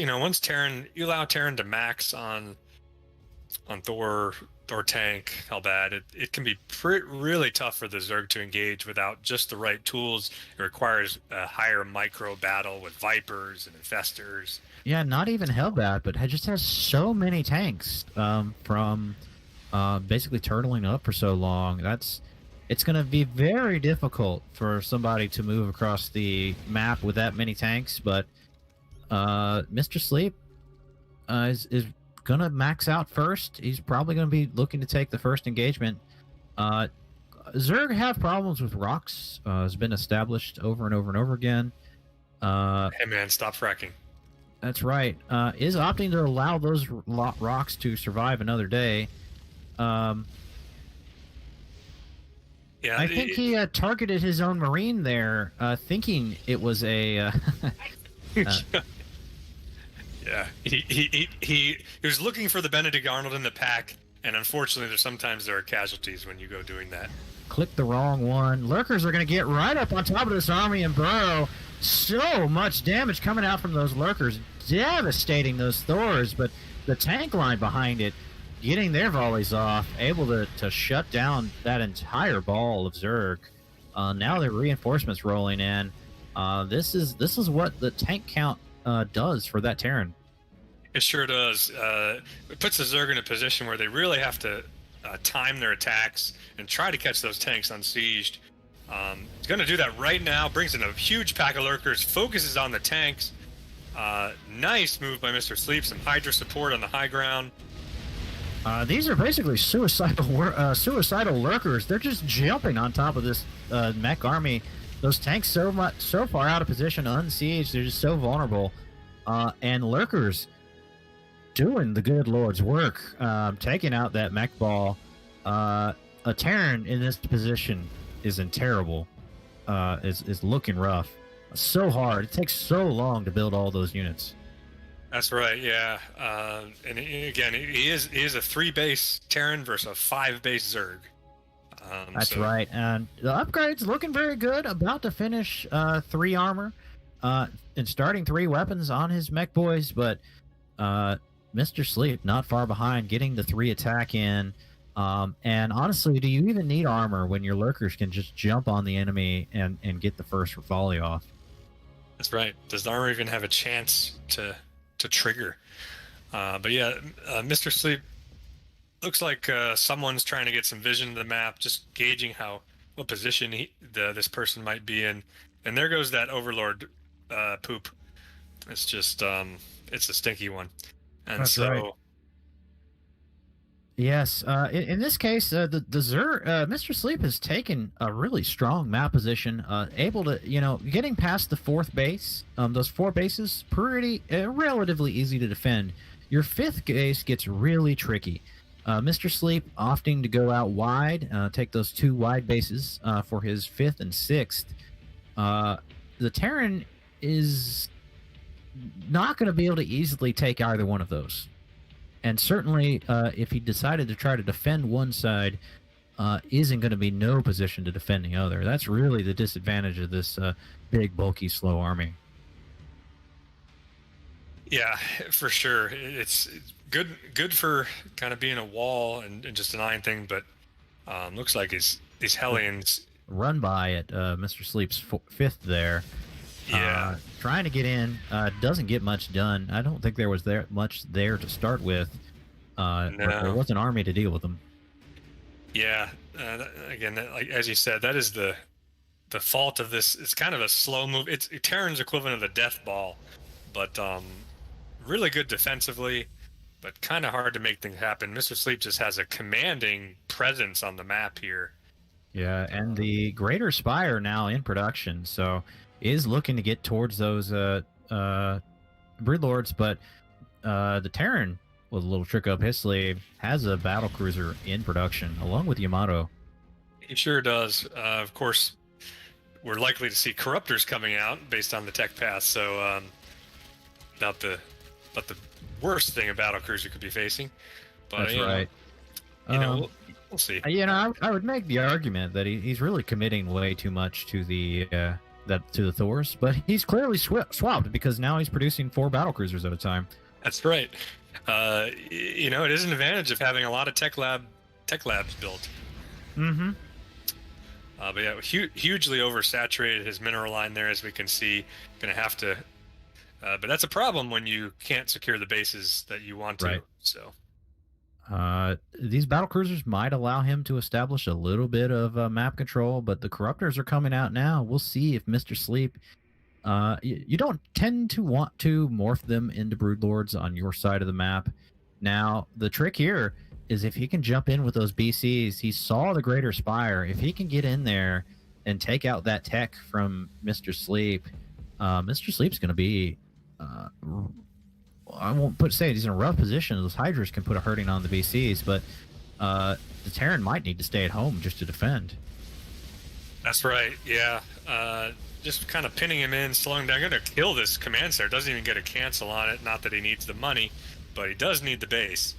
Terran, you allow Terran to max on Thor tank, how bad it can be really tough for the Zerg to engage without just the right tools. It requires a higher micro battle with Vipers and Infestors. Yeah, not even Hellbat, but it just has so many tanks from basically turtling up for so long. It's going to be very difficult for somebody to move across the map with that many tanks, but Mr. Sleep is going to max out first. He's probably going to be looking to take the first engagement. Zerg have problems with rocks. Has been established over and over and over again. Hey man, stop fracking. That's right. Is opting to allow those rocks to survive another day. Yeah, I think he targeted his own Marine there, thinking it was a. Yeah, he was looking for the Benedict Arnold in the pack, and unfortunately, sometimes there are casualties when you go doing that. Click the wrong one. Lurkers are going to get right up on top of this army and burrow. So much damage coming out from those Lurkers, devastating those Thors, but the tank line behind it, getting their volleys off, able to shut down that entire ball of Zerg. Now the reinforcements rolling in. This is what the tank count does for that Terran. It sure does. It puts the Zerg in a position where they really have to time their attacks and try to catch those tanks unsieged. He's going to do that right now. Brings in a huge pack of Lurkers, focuses on the tanks. Nice move by Mr. Sleep. Some Hydra support on the high ground. These are basically suicidal Lurkers. They're just jumping on top of this mech army. Those tanks so far out of position, unsieged. They're just so vulnerable. And Lurkers doing the good Lord's work, taking out that mech ball. A Terran in this position is looking rough. So hard. It takes so long to build all those units. That's right, yeah. And again, he is a 3-base Terran versus a 5-base Zerg. That's right. And the upgrade's looking very good. About to finish 3 armor and starting 3 weapons on his mech boys, but Mr. Sleep not far behind, getting the 3 attack in. And honestly, do you even need armor when your Lurkers can just jump on the enemy and get the first volley off? That's right. Does the armor even have a chance to trigger? But yeah, Mr. Sleep looks like someone's trying to get some vision of the map, just gauging what position this person might be in. And there goes that Overlord poop. It's just it's a stinky one. And that's so right. Yes, in this case, the Zerg, Mr. Sleep has taken a really strong map position, able to, getting past the 4th base. Those 4 bases, pretty relatively easy to defend. Your 5th base gets really tricky. Mr. Sleep opting to go out wide, take those 2 wide bases for his 5th and 6th. The Terran is not going to be able to easily take either one of those. And certainly, if he decided to try to defend one side, isn't going to be no position to defend the other. That's really the disadvantage of this big, bulky, slow army. Yeah, for sure. It's good for kind of being a wall and just an iron thing, but Looks like these Hellions run by at Mr. Sleep's fifth there. Yeah. Trying to get in, doesn't get much done. I don't think there was much there to start with. But there was an army to deal with them. Yeah. Again, like as you said, that is the fault of this. It's kind of a slow move. It's Terran's equivalent of the death ball, but really good defensively, but kind of hard to make things happen. Mr. Sleep just has a commanding presence on the map here. Yeah, and the Greater Spire now in production, so is looking to get towards those Broodlords, but the Terran, with a little trick up his sleeve, has a battle cruiser in production along with Yamato. He sure does. Of course, we're likely to see Corruptors coming out based on the tech path, so not the worst thing a battle cruiser could be facing. But, that's right. We'll see. I would make the argument that he's really committing way too much to the Thors, but he's clearly swapped because now he's producing 4 battle cruisers at a time. That's right. It is an advantage of having a lot of tech labs built. Mm-hmm. But yeah, hugely oversaturated his mineral line there, as we can see. Going to have to, but that's a problem when you can't secure the bases that you want to. Right. So, these battle cruisers might allow him to establish a little bit of map control, but the Corruptors are coming out now. We'll see if Mr. Sleep. You don't tend to want to morph them into Broodlords on your side of the map. Now, the trick here is if he can jump in with those BCs. He saw the Greater Spire. If he can get in there and take out that tech from Mr. Sleep, Mr. Sleep's going to be... I won't say he's in a rough position. Those Hydras can put a hurting on the BCs, but the Terran might need to stay at home just to defend. That's right, yeah. Just kind of pinning him in, slowing down. Going to kill this command center. Doesn't even get a cancel on it. Not that he needs the money, but he does need the base.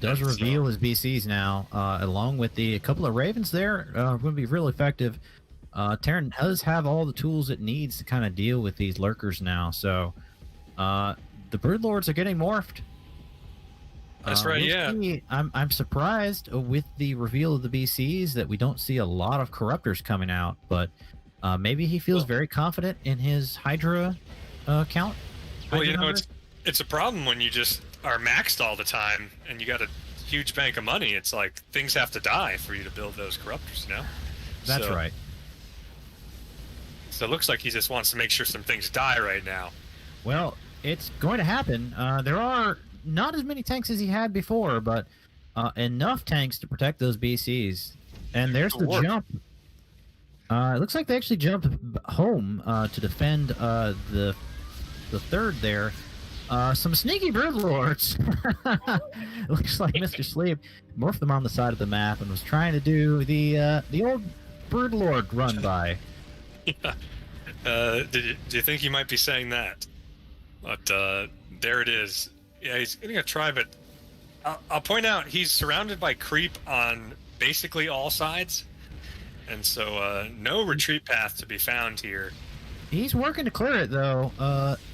Does reveal his BCs now, along with a couple of Ravens there. Going to be really effective. Terran does have all the tools it needs to kind of deal with these lurkers now. So the Broodlords are getting morphed. That's right, yeah. I'm surprised with the reveal of the BCs that we don't see a lot of Corruptors coming out, but maybe he feels very confident in his Hydra count. Well, it's a problem when you just are maxed all the time and you got a huge bank of money. It's like things have to die for you to build those Corruptors, That's right. So it looks like he just wants to make sure some things die right now. Well, it's going to happen. There are not as many tanks as he had before, but enough tanks to protect those BCs. And there's the jump. It looks like they actually jumped home to defend the third there. Some sneaky Broodlords. Looks like Mr. Sleep morphed them on the side of the map and was trying to do the old Broodlord run by. Yeah. Do you think he might be saying that? But there it is. Yeah, he's going to try, but I'll point out he's surrounded by creep on basically all sides. And so no retreat path to be found here. He's working to clear it, though.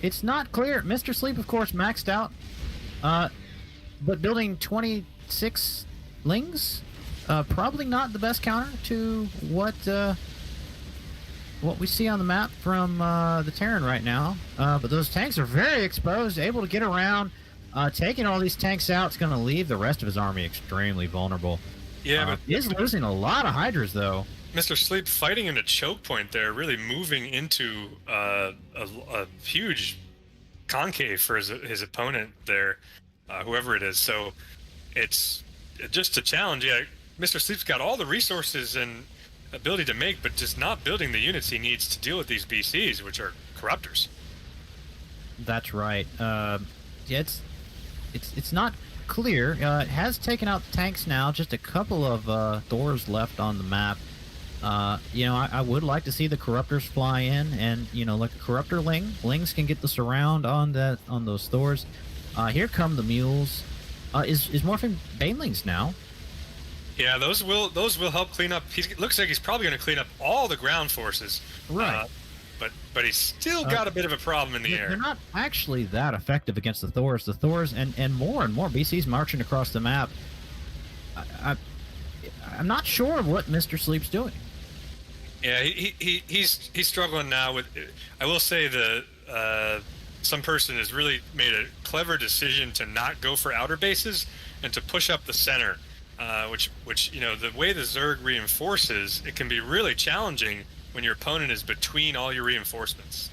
It's not clear. Mr. Sleep, of course, maxed out. But building 26 Lings, probably not the best counter to what we see on the map from the Terran right now. But those tanks are very exposed, able to get around. Taking all these tanks out is going to leave the rest of his army extremely vulnerable. Yeah, but he is losing a lot of Hydras, though. Mr. Sleep fighting in a choke point there, really moving into a huge concave for his opponent there, whoever it is. So it's just a challenge. Yeah, Mr. Sleep's got all the resources and ability to make, but just not building the units he needs to deal with these BCs, which are Corruptors. That's right. Yeah, it's not clear. It has taken out the tanks now. Just a couple of Thors left on the map. I would like to see the Corruptors fly in, and like a Corruptor Lings can get the surround on those Thors. Here come the mules. Is morphing Banelings now. Yeah, those will help clean up. Looks like he's probably going to clean up all the ground forces. Right. But he's still got a bit of a problem in the air. They're not actually that effective against the Thors. The Thors and more BCs marching across the map. I'm not sure what Mr. Sleep's doing. Yeah, he's struggling now with. I will say some person has really made a clever decision to not go for outer bases and to push up the center, which the way the Zerg reinforces, it can be really challenging when your opponent is between all your reinforcements.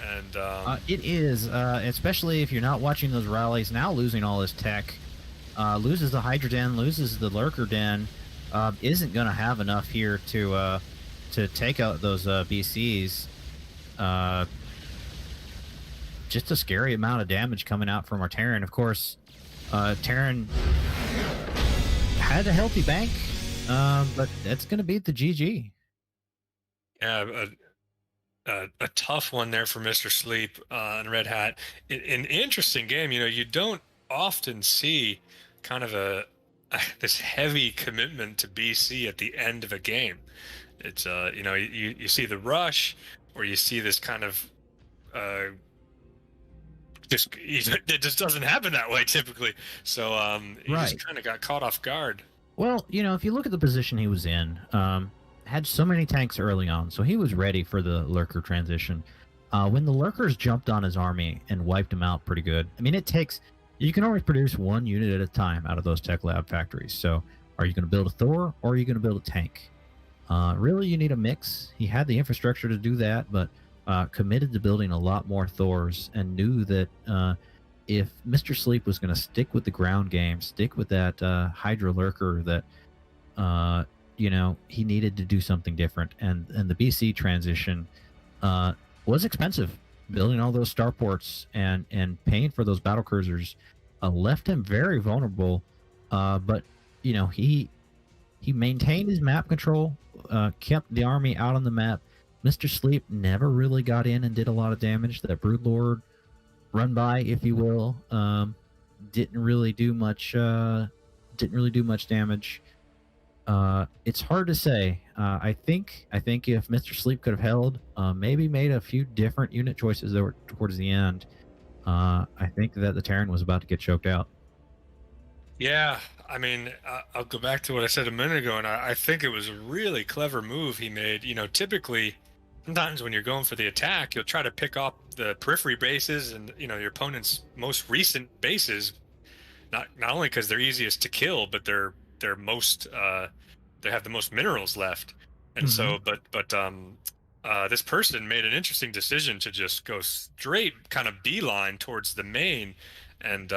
And it is, especially if you're not watching those rallies. Now losing all his tech, loses the Hydra Den, loses the Lurker Den, isn't going to have enough here to take out those BCs. Just a scary amount of damage coming out from our Terran. Of course, Terran had a healthy bank, but that's going to beat the GG. Yeah, a tough one there for Mr. Sleep and Red Hat. An interesting game. You don't often see kind of this heavy commitment to BC at the end of a game. It's you see the rush, or you see this kind of it just doesn't happen that way typically. So he just kind of got caught off guard. Well, if you look at the position he was in, had so many tanks early on, so he was ready for the Lurker transition. When the Lurkers jumped on his army and wiped him out pretty good. I mean, you can always produce one unit at a time out of those tech lab factories. So are you going to build a Thor, or are you going to build a tank? Really, you need a mix. He had the infrastructure to do that, but committed to building a lot more Thors, and knew that if Mr. Sleep was going to stick with the ground game, stick with that Hydra Lurker, that he needed to do something different. And the BC transition was expensive. Building all those starports and paying for those battle cruisers left him very vulnerable. But he maintained his map control, kept the army out on the map. Mr. Sleep never really got in and did a lot of damage. That Broodlord run by, if you will, didn't really do much damage. It's hard to say. I think if Mr. Sleep could have held, maybe made a few different unit choices that were towards the end, I think that the Terran was about to get choked out. Yeah, I mean, I'll go back to what I said a minute ago, and I think it was a really clever move he made. Typically, sometimes when you're going for the attack, you'll try to pick up the periphery bases and your opponent's most recent bases, not only because they're easiest to kill, but they're most they have the most minerals left. And so this person made an interesting decision to just go straight kind of beeline towards the main. And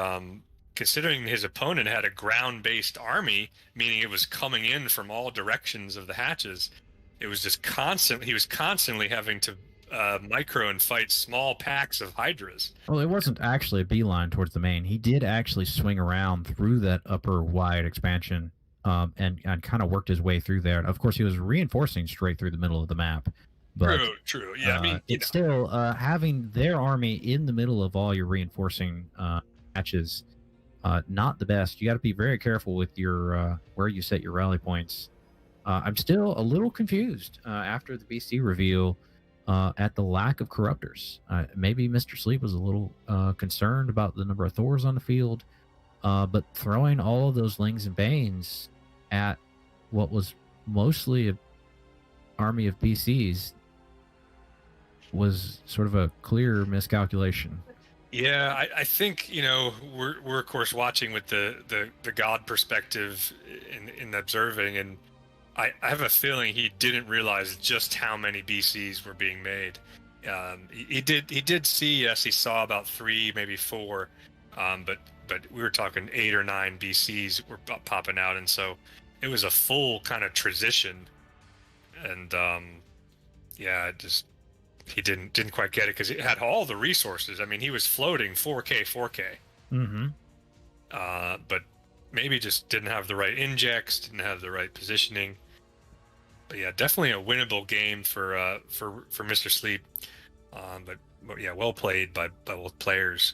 considering his opponent had a ground-based army, meaning it was coming in from all directions of the hatches, it was just he was constantly having to micro and fight small packs of Hydras. Well, it wasn't actually a beeline towards the main. He did actually swing around through that upper wide expansion and kind of worked his way through there. Of course, he was reinforcing straight through the middle of the map. But, true. Yeah, I mean, it's still having their army in the middle of all your reinforcing patches, not the best. You got to be very careful with your where you set your rally points. I'm still a little confused after the BC reveal at the lack of corruptors. Maybe Mr. Sleep was a little concerned about the number of Thors on the field, but throwing all of those Lings and Banes at what was mostly an army of BCs was sort of a clear miscalculation. Yeah, I think we're of course watching with the God perspective in observing, and I have a feeling he didn't realize just how many BCs were being made. He did see, yes, he saw about 3, maybe 4, but we were talking 8 or 9 BCs were popping out, and so it was a full kind of transition. And he didn't quite get it because it had all the resources. I mean, he was floating 4K. Mm-hmm. But maybe just didn't have the right injects, didn't have the right positioning. But yeah, definitely a winnable game for Mr. Sleep. But yeah, well played by both players.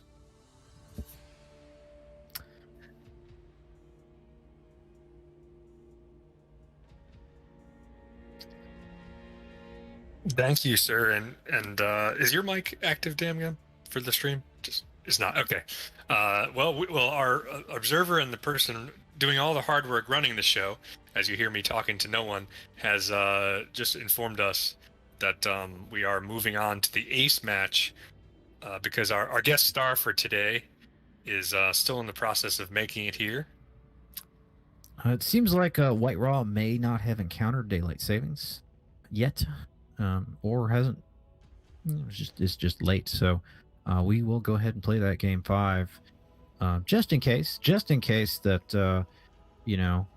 Thank you, sir. And is your mic active, Damgam, for the stream? Just it's not okay. Well, our observer and the person doing all the hard work running the show, as you hear me talking to no one, has just informed us that we are moving on to the ace match because our guest star for today is still in the process of making it here. It seems like White Raw may not have encountered daylight savings yet, or hasn't. It's just late, so we will go ahead and play that game 5, just in case that well,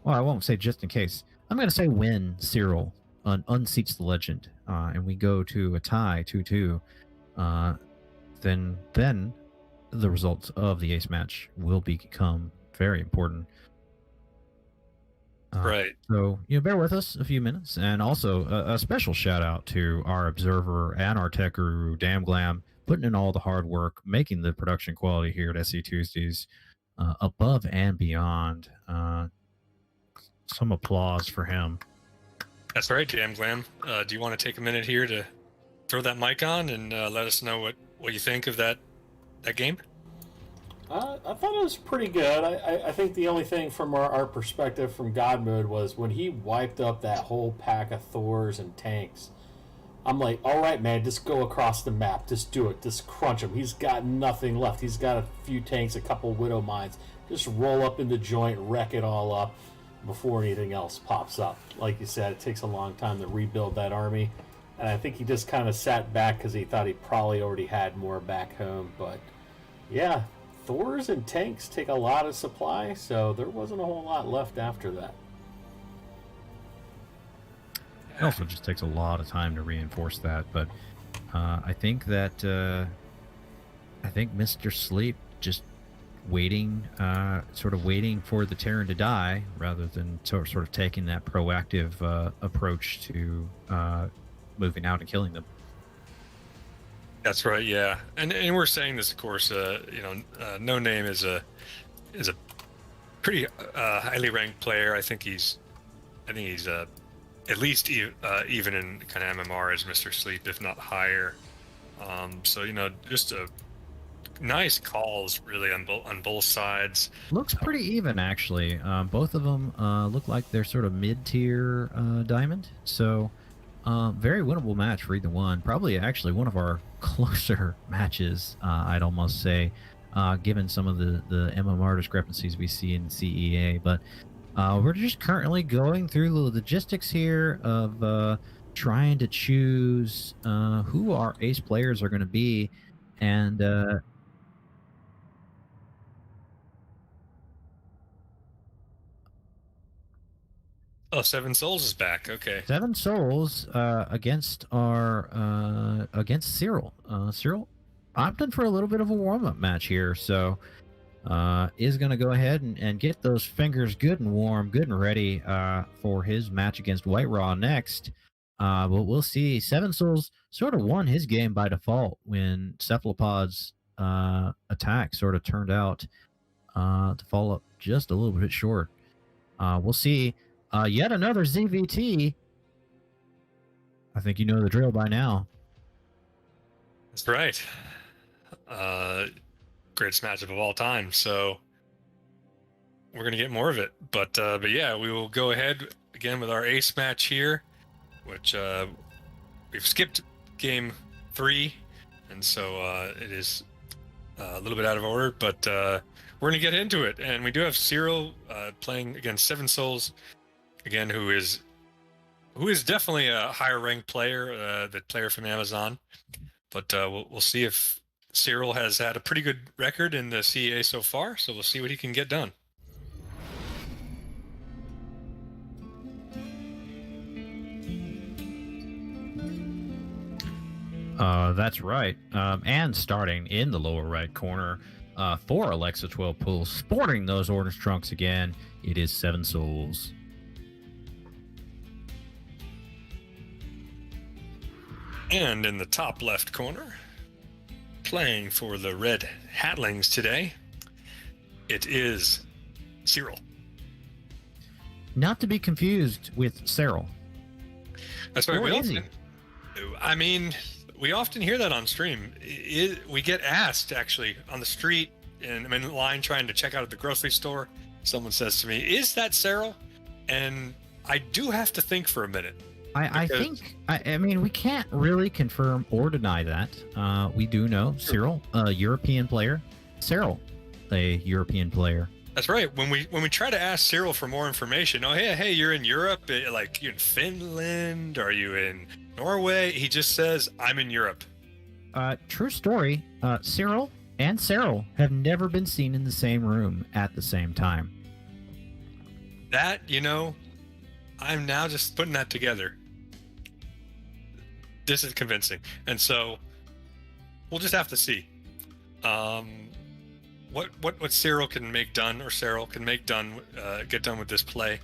I won't say just in case. I'm going to say when Cyril unseats the legend, and we go to a tie 2-2, then the results of the ace match will become very important. Right. So, bear with us a few minutes. And also, a special shout out to our observer and our tech guru, Damn Glam, putting in all the hard work, making the production quality here at SC Tuesdays above and beyond. Some applause for him. That's right, Damn Glam. Do you want to take a minute here to throw that mic on and let us know what you think of that game? I thought it was pretty good. I think the only thing from our perspective from God Mode was when he wiped up that whole pack of Thors and tanks. I'm like, all right, man, just go across the map. Just do it. Just crunch him. He's got nothing left. He's got a few tanks, a couple Widow Mines. Just roll up in the joint, wreck it all up before anything else pops up. Like you said, it takes a long time to rebuild that army. And I think he just kind of sat back because he thought he probably already had more back home. But, yeah, Thors and tanks take a lot of supply, so there wasn't a whole lot left after that. It also just takes a lot of time to reinforce that, but I think that Mr. Sleep just waiting for the Terran to die rather than sort of taking that proactive approach to moving out and killing them. That's right, yeah, and we're saying this, of course. No Name is a pretty highly ranked player. I think he's at least even in kind of MMR as Mr. Sleep, if not higher. So just a nice calls really on both sides. Looks pretty even actually. Both of them look like they're sort of mid-tier diamond. So very winnable match for either one. Probably actually one of our closer matches, I'd almost say, given some of the MMR discrepancies we see in CEA. But we're just currently going through the logistics here of trying to choose who our ace players are going to be. And Oh, Seven Souls is back. Okay. Seven Souls against Cyril. Cyril opted for a little bit of a warm-up match here, so is going to go ahead and get those fingers good and warm, good and ready for his match against White Raw next. But we'll see. Seven Souls sort of won his game by default when Cephalopod's attack sort of turned out to fall up just a little bit short. We'll see. Yet another ZVT. I think you know the drill by now. That's right. Greatest matchup of all time. So we're gonna get more of it. But yeah, we will go ahead again with our ace match here, which we've skipped game 3, and so it is a little bit out of order. But we're gonna get into it, and we do have Cyril playing against Seven Souls. Again, who is definitely a higher ranked player, the player from Amazon, but we'll see if Cyril has had a pretty good record in the CEA so far. So we'll see what he can get done. That's right. And starting in the lower right corner for Alexa 12 Pools, sporting those orange trunks again, it is Seven Souls. And in the top left corner, playing for the red Hatlings today, it is Cyril. Not to be confused with Cyril. That's right. We often hear that on stream. We get asked actually on the street and I'm in line trying to check out at the grocery store. someone says to me, "Is that Cyril?" And I do have to think for a minute. I mean, we can't really confirm or deny that. We do know Cyril, a European player. Cyril, a European player. That's right. When we try to ask Cyril for more information, hey, you're in Europe, like you're in Finland, are you in Norway? He just says, "I'm in Europe." True story. Cyril and Cyril have never been seen in the same room at the same time. That, I'm now just putting that together. This is convincing, and so we'll just have to see. What Cyril can make done, or Cyril can make done, get done with this play,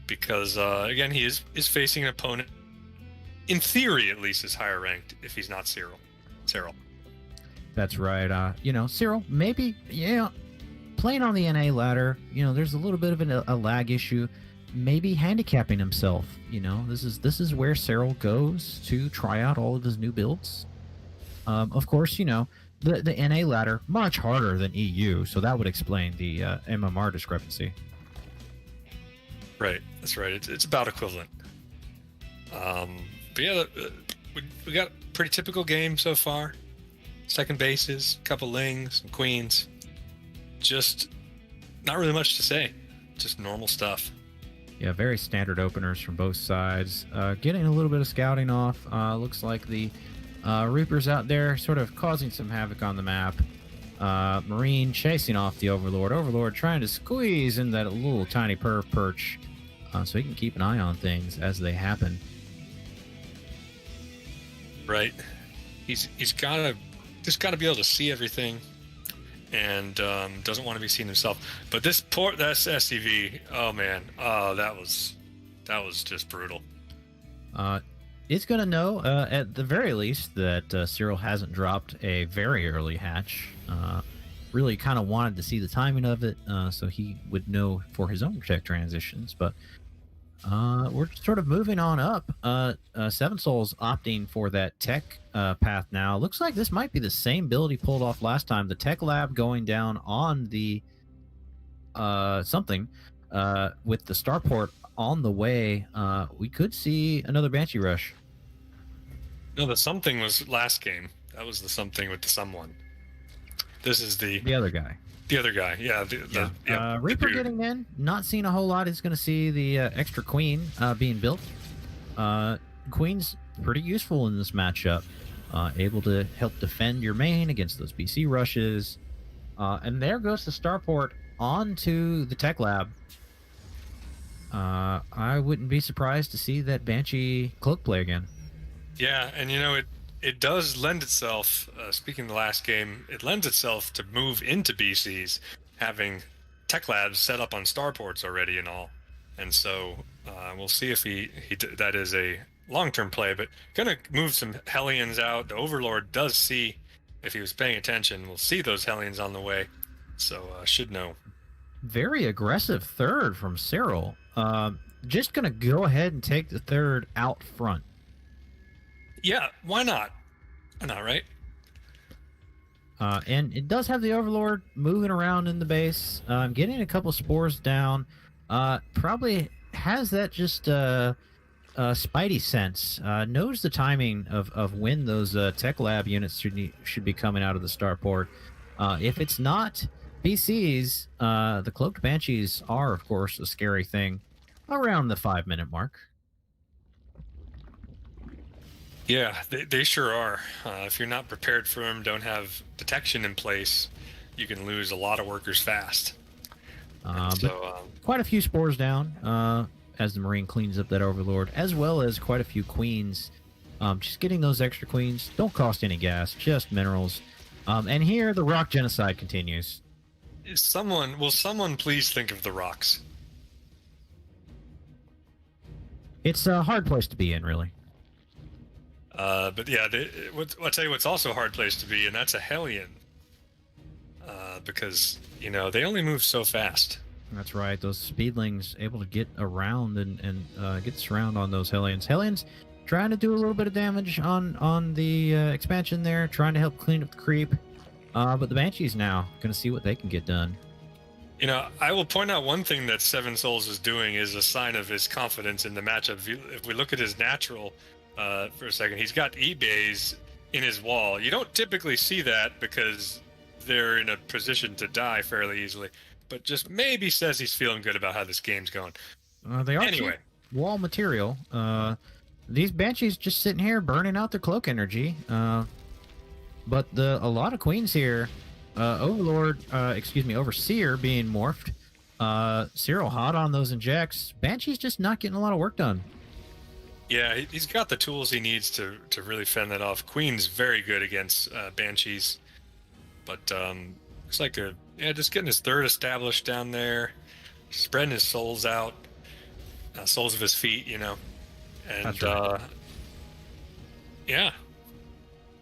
because again, he is facing an opponent, in theory at least, is higher ranked if he's not Cyril. That's right. Cyril, maybe, playing on the NA ladder, there's a little bit of a lag issue. Maybe handicapping himself. This is where Cyril goes to try out all of his new builds. Of course, the NA ladder much harder than EU, so that would explain the MMR discrepancy. Right, that's right. It's about equivalent. But yeah, we got a pretty typical game so far. Second bases, couple lings, some queens. Just not really much to say. Just normal stuff. Yeah, very standard openers from both sides. Getting a little bit of scouting off. Looks like the Reapers out there sort of causing some havoc on the map. Marine chasing off the Overlord. Overlord trying to squeeze in that little tiny perch so he can keep an eye on things as they happen. Right. He's got to be able to see everything, and doesn't want to be seen himself. But that's SCV. Oh man. Oh, that was just brutal. It's going to know, at the very least, that Cyril hasn't dropped a very early hatch. Really kind of wanted to see the timing of it, so he would know for his own tech transitions. But we're sort of moving on up. Seven Souls opting for that tech path now. Looks like this might be the same build he pulled off last time. The tech lab going down on the something with the starport on the way. We could see another Banshee rush. No, the something was last game. That was the something with the someone. This is the other guy. The other guy, yeah. Reaper getting in, not seeing a whole lot. He's going to see the extra queen being built. Queen's pretty useful in this matchup. Able to help defend your main against those BC rushes. And there goes the starport onto the tech lab. I wouldn't be surprised to see that Banshee cloak play again. Yeah, and it does lend itself, speaking of the last game, it lends itself to move into BCs, having tech labs set up on starports already and all. And so we'll see if he that is a long-term play, but gonna move some Hellions out. The Overlord does see, if he was paying attention, we'll see those Hellions on the way. So should know. Very aggressive third from Cyril. Just gonna go ahead and take the third out front. Yeah, why not? Why not, right? And it does have the Overlord moving around in the base, getting a couple spores down. Probably has that just spidey sense. Knows the timing of when those tech lab units should be coming out of the starport. If it's not BCs, the cloaked Banshees are, of course, a scary thing around the 5-minute mark. Yeah, they sure are. If you're not prepared for them, don't have detection in place, you can lose a lot of workers fast. Quite a few spores down as the Marine cleans up that Overlord, as well as quite a few queens. Just getting those extra queens don't cost any gas, just minerals. And here the rock genocide continues. Will someone please think of the rocks? It's a hard place to be in, really. But yeah, I'll tell you what's also a hard place to be, and that's a Hellion. Because, they only move so fast. That's right. Those speedlings able to get around and get surround on those Hellions. Hellions trying to do a little bit of damage on the expansion there, trying to help clean up the creep. But the Banshees now going to see what they can get done. You know, I will point out one thing that Seven Souls is doing is a sign of his confidence in the matchup. If we look at his natural for a second, he's got E-bays in his wall. You don't typically see that because they're in a position to die fairly easily, but just maybe says he's feeling good about how this game's going. They are Anyway. cheap wall material. These Banshees just sitting here burning out their cloak energy. But a lot of queens here, Overseer being morphed. Cyril hot on those injects. Banshee's just not getting a lot of work done. Yeah, he's got the tools he needs to really fend that off. Queen's very good against Banshees, but looks like just getting his third established down there, spreading his souls out, soles of his feet, you know, and That's right. Yeah,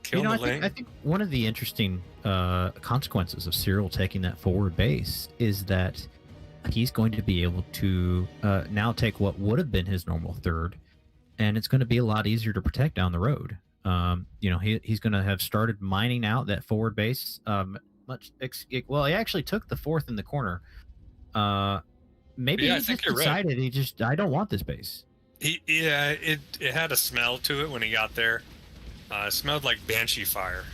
killing the lane. I think one of the interesting consequences of Cyril taking that forward base is that he's going to be able to now take what would have been his normal third, and it's going to be a lot easier to protect down the road. He's going to have started mining out that forward base. He actually took the fourth in the corner. Maybe he just decided I don't want this base. It had a smell to it when he got there. It smelled like Banshee fire.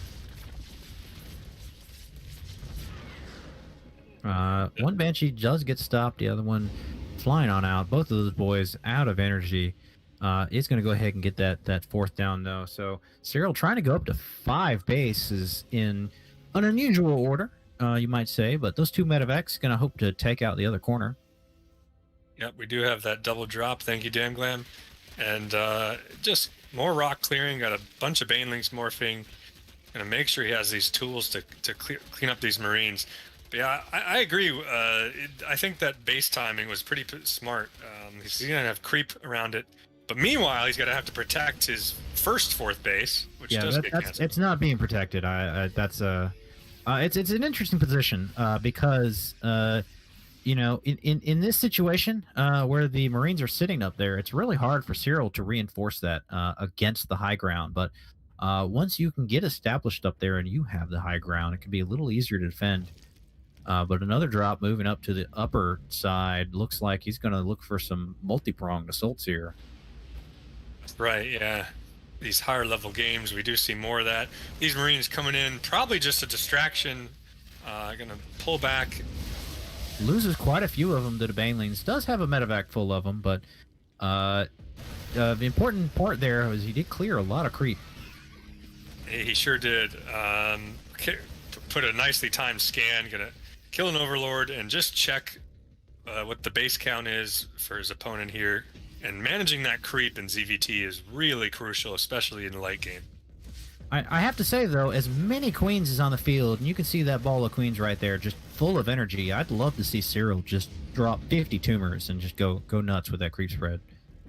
One Banshee does get stopped, the other one flying on out. Both of those boys out of energy. It's going to go ahead and get that fourth down, though. So Cyril trying to go up to 5 bases in an unusual order, you might say. But those 2 medevacs going to hope to take out the other corner. Yep, we do have that double drop. Thank you, Dan Glam. And just more rock clearing. Got a bunch of Banelings morphing. Going to make sure he has these tools to clean up these Marines. But yeah, I agree. I think that base timing was pretty smart. He's going to have creep around it. But meanwhile, he's going to have to protect his first 4th base, which does get canceled. It's not being protected. It's an interesting position because in this situation where the Marines are sitting up there, it's really hard for Cyril to reinforce that against the high ground. But once you can get established up there and you have the high ground, it can be a little easier to defend. But another drop moving up to the upper side. Looks like he's going to look for some multi-pronged assaults here. Right, yeah. These higher level games, we do see more of that. These Marines coming in, probably just a distraction. Gonna pull back. Loses quite a few of them to the Banelings. Does have a medevac full of them, but the important part there was he did clear a lot of creep. He sure did. Put a nicely timed scan. Gonna kill an Overlord and just check what the base count is for his opponent here. And managing that creep in ZVT is really crucial, especially in the late game. I have to say, though, as many queens is on the field, and you can see that ball of queens right there, just full of energy, I'd love to see Cyril just drop 50 tumors and just go nuts with that creep spread.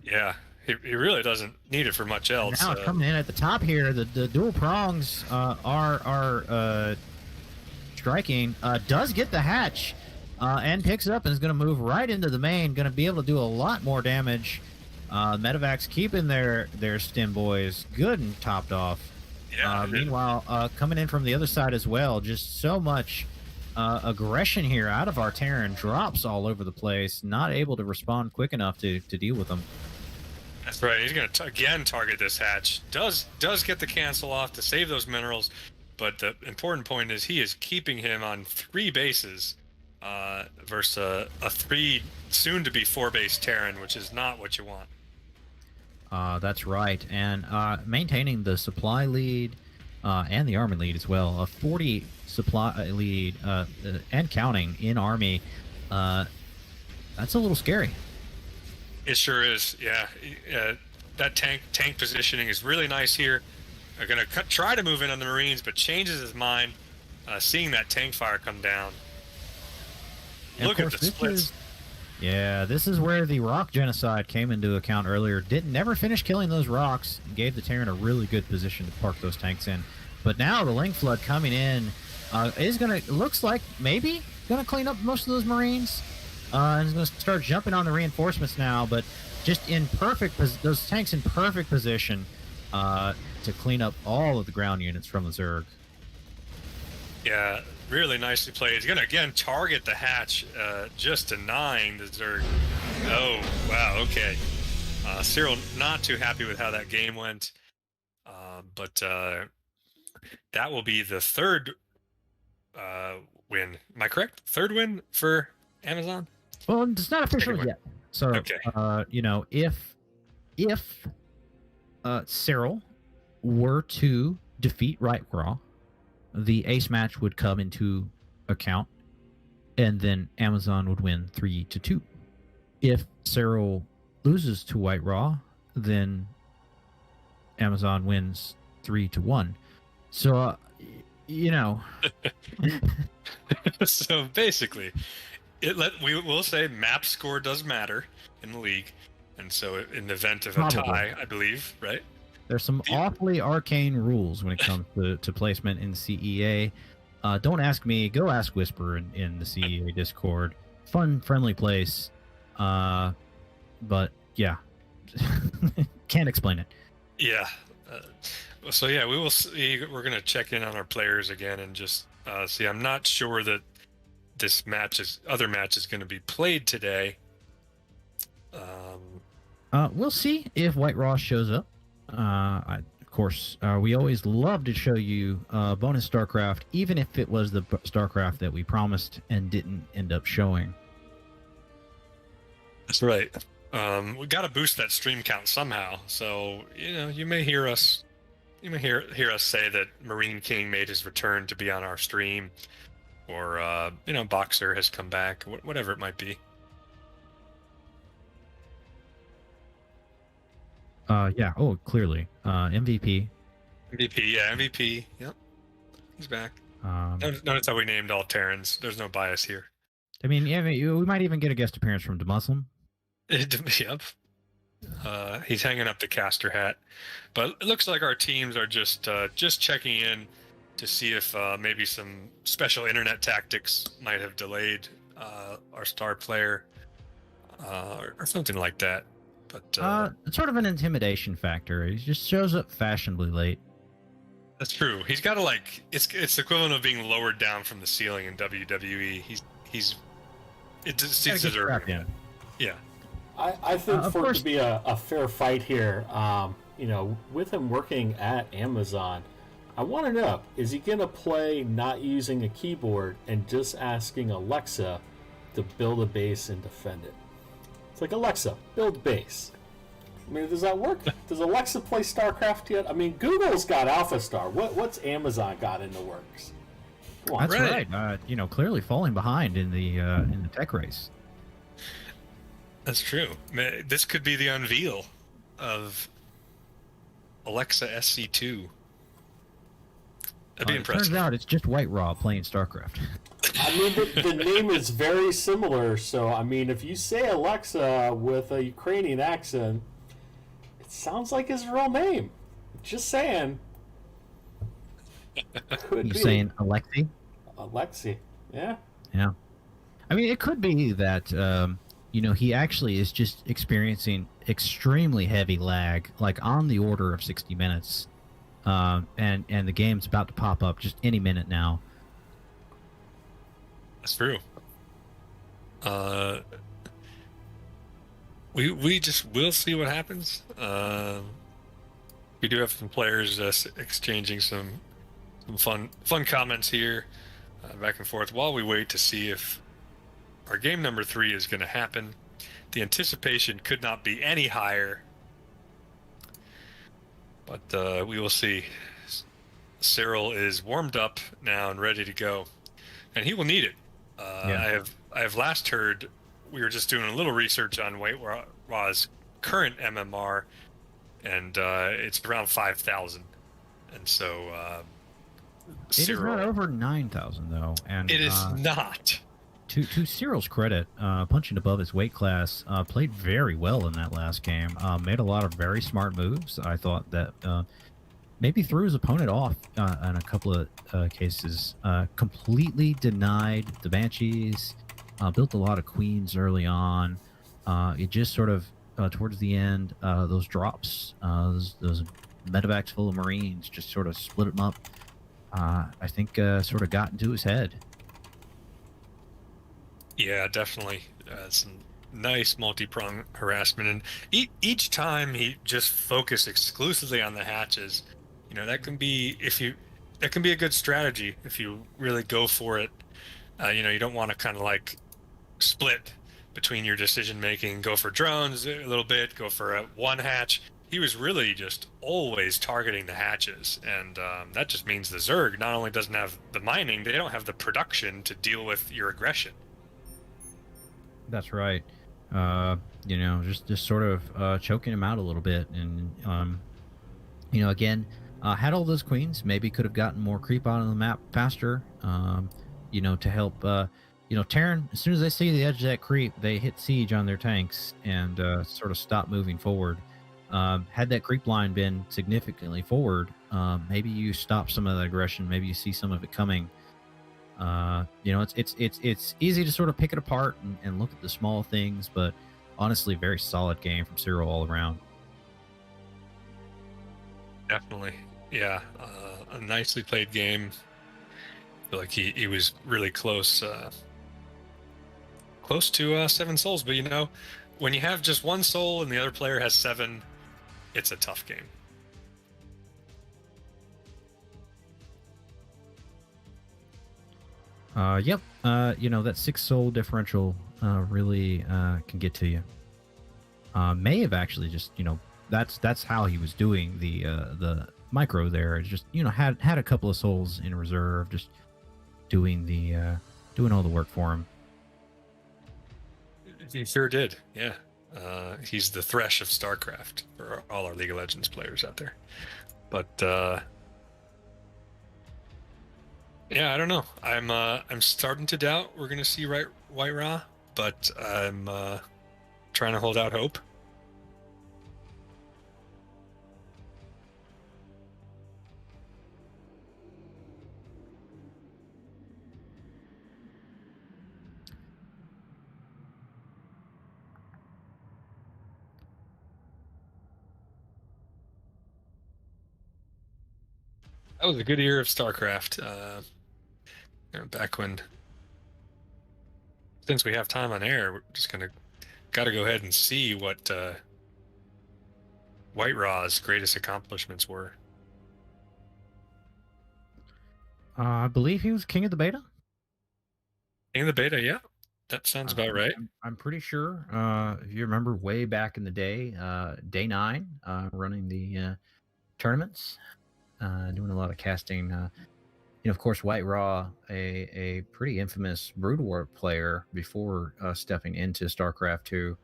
Yeah, he really doesn't need it for much else. And now coming in at the top here, the dual prongs are striking. Does get the hatch. And picks up and is going to move right into the main. Going to be able to do a lot more damage. Medevacs keeping their stim boys good and topped off. Yeah. Meanwhile, coming in from the other side as well, just so much aggression here out of our Terran. Drops all over the place. Not able to respond quick enough to deal with them. That's right. He's going to again target this hatch. Does get the cancel off to save those minerals. But the important point is he is keeping him on 3 bases. Versus a 3 soon to be 4 base Terran, which is not what you want. That's right, and maintaining the supply lead and the army lead as well. A 40 supply lead and counting in army. That's a little scary. It sure is. Yeah, that tank positioning is really nice here. They're gonna try to move in on the Marines, but changes his mind, seeing that tank fire come down. And look at the splits. This is where the rock genocide came into account earlier. Never finished killing those rocks. Gave the Terran a really good position to park those tanks in. But now the Link Flood coming in looks like maybe gonna clean up most of those Marines. And is gonna start jumping on the reinforcements now. But just in those tanks in perfect position to clean up all of the ground units from the Zerg. Yeah, Really nicely played. He's going to, again, target the hatch just denying the Zerg. Oh, wow, okay. Cyril not too happy with how that game went. But that will be the third win. Am I correct? Third win for Amazon? Well, it's not official yet. So, okay. If Cyril were to defeat Right Raw, the ace match would come into account, and then Amazon would win 3-2. If Cyril loses to White Raw, then Amazon wins 3-1. So, So basically, we will say map score does matter in the league, and so in the event of a tie, I believe, right? There's some awfully arcane rules when it comes to placement in CEA. Don't ask me. Go ask Whisper in the CEA Discord. Fun, friendly place. But yeah, can't explain it. Yeah. So yeah, we will see. We're gonna check in on our players again and just see. I'm not sure that this other match is going to be played today. We'll see if White Raw shows up. Of course, we always love to show you bonus Starcraft, even if it was the Starcraft that we promised and didn't end up showing. That's right. We got to boost that stream count somehow. So you may hear us. You may hear us say that Marine King made his return to be on our stream, or Boxer has come back, whatever it might be. Yeah. Oh, clearly. MVP. MVP. Yeah, MVP. Yep. He's back. Notice how we named all Terrans. There's no bias here. I mean, yeah, we might even get a guest appearance from DeMuslim. Yep. He's hanging up the caster hat. But it looks like our teams are just checking in to see if maybe some special internet tactics might have delayed our star player or something like that. But it's sort of an intimidation factor. He just shows up fashionably late. That's true. He's got to it's the equivalent of being lowered down from the ceiling in WWE. He's deserving. Yeah. I think for it to be a fair fight here, with him working at Amazon, I want to know, is he going to play not using a keyboard and just asking Alexa to build a base and defend it? It's like, Alexa, build base. I mean, does that work? Does Alexa play StarCraft yet? I mean, Google's got AlphaStar. What's Amazon got in the works? That's right. Clearly falling behind in the tech race. That's true. This could be the unveil of Alexa SC2. That'd be impressive. Turns out it's just White Raw playing StarCraft. I mean, the name is very similar. So, I mean, if you say Alexa with a Ukrainian accent, it sounds like his real name. Just saying. You're saying Alexei? Alexei, yeah. Yeah. I mean, it could be that, he actually is just experiencing extremely heavy lag, like on the order of 60 minutes. And the game's about to pop up just any minute now. That's true. We'll see what happens. We do have some players exchanging some fun comments here, back and forth, while we wait to see if our game number 3 is going to happen. The anticipation could not be any higher, but we will see. Cyril is warmed up now and ready to go, and he will need it. I have last heard, we were just doing a little research on White Raw's current MMR, and it's around 5,000, and so it is not over 9,000 though, and it is not. To Cyril's credit, punching above his weight class, played very well in that last game. Made a lot of very smart moves. I thought that maybe threw his opponent off in a couple of cases. Completely denied the Banshees. Built a lot of queens early on. It just sort of towards the end, those drops, those medevacs full of Marines, just sort of split them up. I think sort of got into his head. Yeah, definitely. Some nice multi-prong harassment, and each time he just focused exclusively on the hatches. That can be that can be a good strategy if you really go for it. You don't want to kind of like split between your decision making. Go for drones a little bit. Go for one hatch. He was really just always targeting the hatches, and that just means the Zerg not only doesn't have the mining, they don't have the production to deal with your aggression. That's right. Just sort of choking him out a little bit, and again, had all those queens, maybe could have gotten more creep onto the map faster. To help. Terran, as soon as they see the edge of that creep, they hit siege on their tanks and sort of stop moving forward. Had that creep line been significantly forward, maybe you stop some of that aggression. Maybe you see some of it coming. It's easy to sort of pick it apart and look at the small things, but honestly, very solid game from Cyril all around. Definitely, yeah, a nicely played game. I feel like he was really close to 7 souls, but when you have just 1 soul and the other player has 7, it's a tough game. Yep. That 6 soul differential really can get to you. May have actually just, that's how he was doing the micro there. It's just, had a couple of souls in reserve, just doing all the work for him. He sure did. Yeah. He's the Thresh of Starcraft for all our League of Legends players out there. But yeah, I don't know. I'm starting to doubt we're gonna see White Ra, but I'm trying to hold out hope. That was a good year of StarCraft. Back when, since we have time on air, we're just gotta go ahead and see what White Ra's greatest accomplishments were. I believe he was king of the beta. King of the beta, yeah, that sounds about right. I'm pretty sure. If you remember, way back in the day, day 9, running the tournaments, doing a lot of casting. Of course, White Ra, a pretty infamous Brood War player before stepping into StarCraft 2.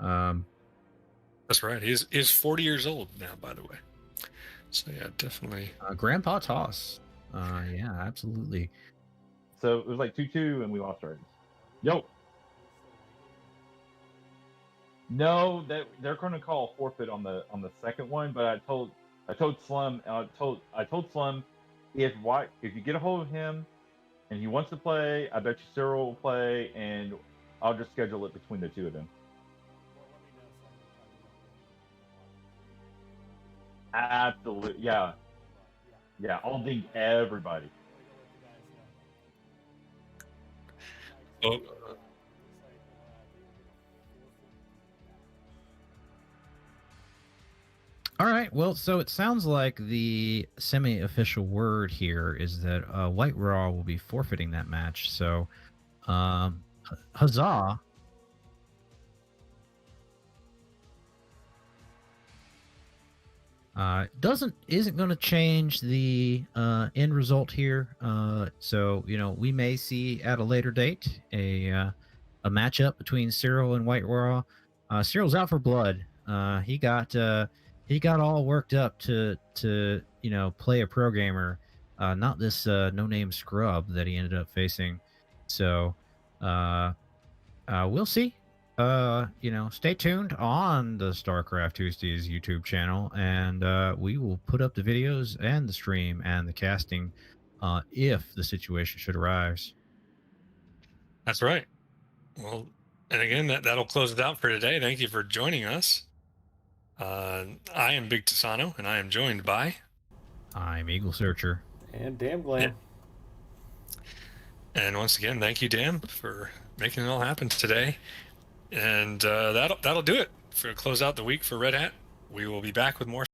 That's right. He's 40 years old now, by the way. So yeah, definitely. Grandpa Toss. Yeah, absolutely. So it was like 2-2, and we lost our. Yo. No, they're going to call a forfeit on the second one, but I told Slum, if you get a hold of him and he wants to play, I bet you Cyril will play, and I'll just schedule it between the two of them. Absolutely, yeah. I'll ding everybody. Oh. All right. Well, so it sounds like the semi-official word here is that White Raw will be forfeiting that match. So, huzzah! Isn't going to change the end result here. So we may see at a later date a matchup between Cyril and White Raw. Cyril's out for blood. He got all worked up to play a pro gamer, not this no-name scrub that he ended up facing. So we'll see. Stay tuned on the Starcraft Tuesdays YouTube channel, and we will put up the videos and the stream and the casting if the situation should arise. That's right. Well, and again, that'll close it out for today. Thank you for joining us. I am Big Tasano, and I am joined by... I'm Eagle Searcher. And damn Glam. And once again, thank you, Dan, for making it all happen today. And that'll do it for close out the week for Red Hat. We will be back with more